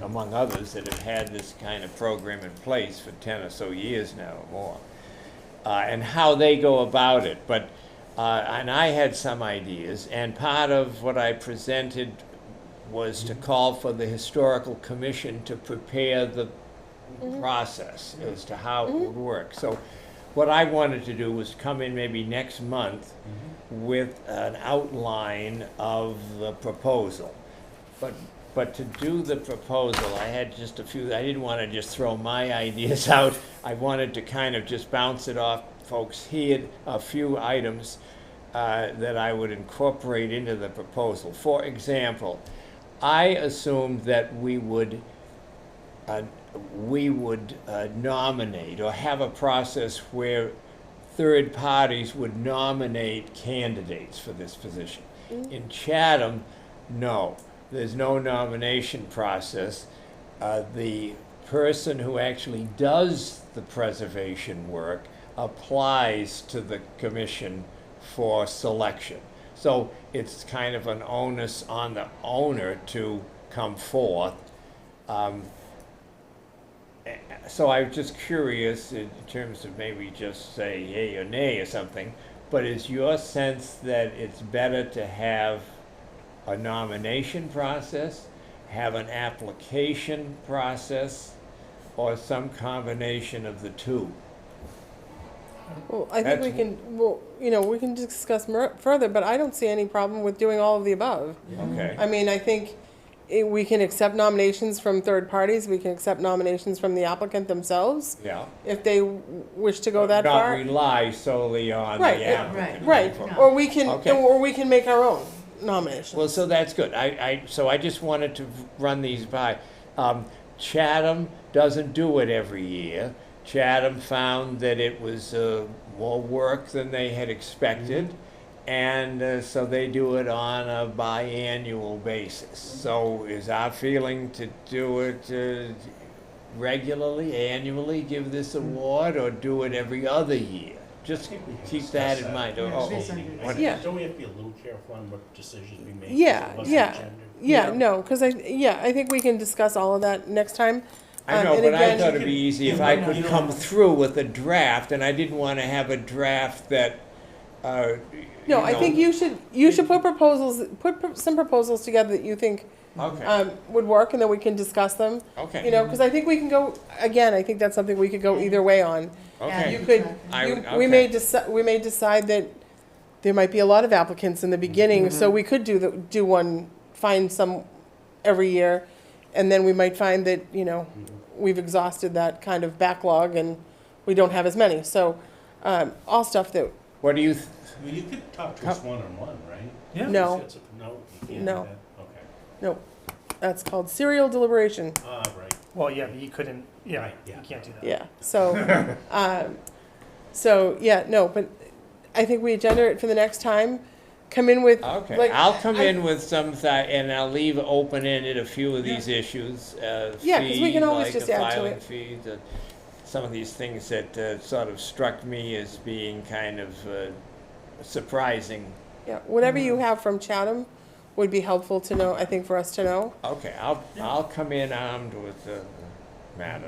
Speaker 2: among others, that have had this kind of program in place for 10 or so years now or more, and how they go about it. But and I had some ideas, and part of what I presented was to call for the Historical Commission to prepare the process as to how it would work. So what I wanted to do was come in maybe next month with an outline of the proposal. But to do the proposal, I had just a few, I didn't want to just throw my ideas out. I wanted to kind of just bounce it off folks here, a few items that I would incorporate into the proposal. For example, I assumed that we would nominate or have a process where third parties would nominate candidates for this position. In Chatham, no. There's no nomination process. The person who actually does the preservation work applies to the commission for selection. So it's kind of an onus on the owner to come forth. So I was just curious in terms of maybe just say yay or nay or something, but is your sense that it's better to have a nomination process, have an application process, or some combination of the two?
Speaker 4: Well, I think we can, we can discuss further, but I don't see any problem with doing all of the above.
Speaker 2: Okay.
Speaker 4: I mean, I think we can accept nominations from third parties, we can accept nominations from the applicant themselves,
Speaker 2: Yeah.
Speaker 4: if they wish to go that
Speaker 2: Not
Speaker 4: far.
Speaker 2: rely solely on
Speaker 4: Right,
Speaker 2: the
Speaker 4: yeah,
Speaker 2: applicant.
Speaker 4: Right,
Speaker 1: No.
Speaker 4: or we can,
Speaker 2: Okay.
Speaker 4: or we can make our own nominations.
Speaker 2: Well, so that's good. So I just wanted to run these by. Chatham doesn't do it every year. Chatham found that it was more work than they had expected, and so they do it on a biannual basis. So is our feeling to do it regularly, annually, give this award, or do it every other year? Just keep that in mind.
Speaker 4: Yeah.
Speaker 5: Don't we have to be a little careful on what decisions we make?
Speaker 4: Yeah,
Speaker 5: What's the
Speaker 4: yeah.
Speaker 5: agenda?
Speaker 4: Yeah, no, because I think we can discuss all of that next time.
Speaker 2: I know,
Speaker 4: And
Speaker 2: but I
Speaker 4: again-
Speaker 2: thought it'd be easy if I could come through with a draft, and I didn't want to have a draft that,
Speaker 4: No, I think you should put proposals, some proposals together that you think
Speaker 2: Okay,
Speaker 4: would work, and then we can discuss them.
Speaker 2: okay.
Speaker 4: You know, because I think we can go, again, I think that's something we could go either way on.
Speaker 2: Okay.
Speaker 4: You could,
Speaker 2: I would-
Speaker 4: we may
Speaker 2: okay.
Speaker 4: we may decide that there might be a lot of applicants in the beginning, so we could do one, find some every year, and then we might find that, you know, we've exhausted that kind of backlog and we don't have as many. So, all stuff that,
Speaker 2: What do you,
Speaker 5: Well, you could talk to us one-on-one, right?
Speaker 3: Yeah.
Speaker 4: no,
Speaker 5: No, you can't do
Speaker 4: No.
Speaker 5: that? Okay.
Speaker 4: no, that's called serial deliberation.
Speaker 5: Ah, right.
Speaker 3: Well, yeah, but you couldn't, yeah,
Speaker 5: Right, yeah.
Speaker 3: you can't do that.
Speaker 4: Yeah, so, yeah, no, but I think we agenda it for the next time. Come in with,
Speaker 2: okay,
Speaker 4: like,
Speaker 2: I'll come
Speaker 4: I-
Speaker 2: in with some, and I'll leave open-ended a few of these issues.
Speaker 4: Yeah, 'cause we can always
Speaker 2: like
Speaker 4: just
Speaker 2: the
Speaker 4: add to
Speaker 2: filing
Speaker 4: it.
Speaker 2: fees, some of these things that sort of struck me as being kind of surprising.
Speaker 4: yeah, whatever you have from Chatham would be helpful to know, I think, for us to know.
Speaker 2: Okay, I'll come in armed with the matter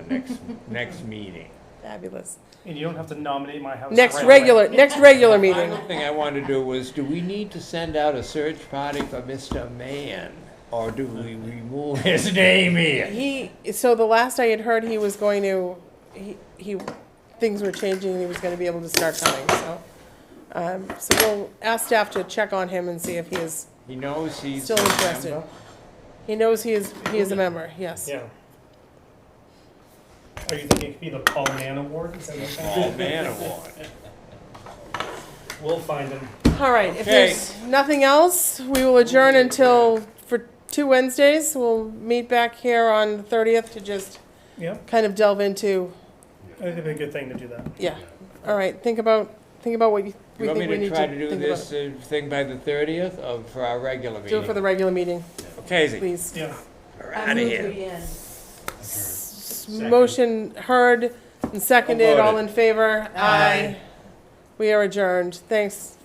Speaker 2: next meeting.
Speaker 4: Fabulous.
Speaker 3: And you don't have to nominate my house.
Speaker 4: Next
Speaker 3: right away.
Speaker 4: next regular
Speaker 2: The
Speaker 4: meeting.
Speaker 2: final thing I wanted to do was, do we need to send out a search party for Mr. Mann? Or do we remove his name here?
Speaker 4: So the last I had heard, he was going to, things were changing and he was gonna be able to start coming, so. So we'll ask staff to check on him and see if he is
Speaker 2: He knows he's
Speaker 4: still
Speaker 2: a
Speaker 4: interested.
Speaker 2: member?
Speaker 4: He knows he is a member, yes.
Speaker 3: Yeah. Are you thinking it could be the Paul Mann Award? Is that what you're saying?
Speaker 2: All Man Award.
Speaker 3: We'll find him.
Speaker 4: All right, if
Speaker 2: Okay.
Speaker 4: there's nothing else, we will adjourn until, for 2 Wednesdays. We'll meet back here on the 30th to just
Speaker 3: Yeah,
Speaker 4: kind of delve into,
Speaker 3: I think it'd be a good thing to do that.
Speaker 4: yeah. All right, think about what we
Speaker 2: You want me
Speaker 4: think we
Speaker 2: to
Speaker 4: need
Speaker 2: try
Speaker 4: to
Speaker 2: to do
Speaker 4: think
Speaker 2: this
Speaker 4: about.
Speaker 2: thing by the 30th or for our regular meeting?
Speaker 4: Do it for the regular meeting,
Speaker 2: Okay,
Speaker 4: please.
Speaker 3: Yeah.
Speaker 2: we're
Speaker 1: I
Speaker 2: out of
Speaker 1: move
Speaker 2: here.
Speaker 1: we end.
Speaker 4: Motion heard and seconded, all in favor?
Speaker 2: Aye.
Speaker 4: We are adjourned. Thanks.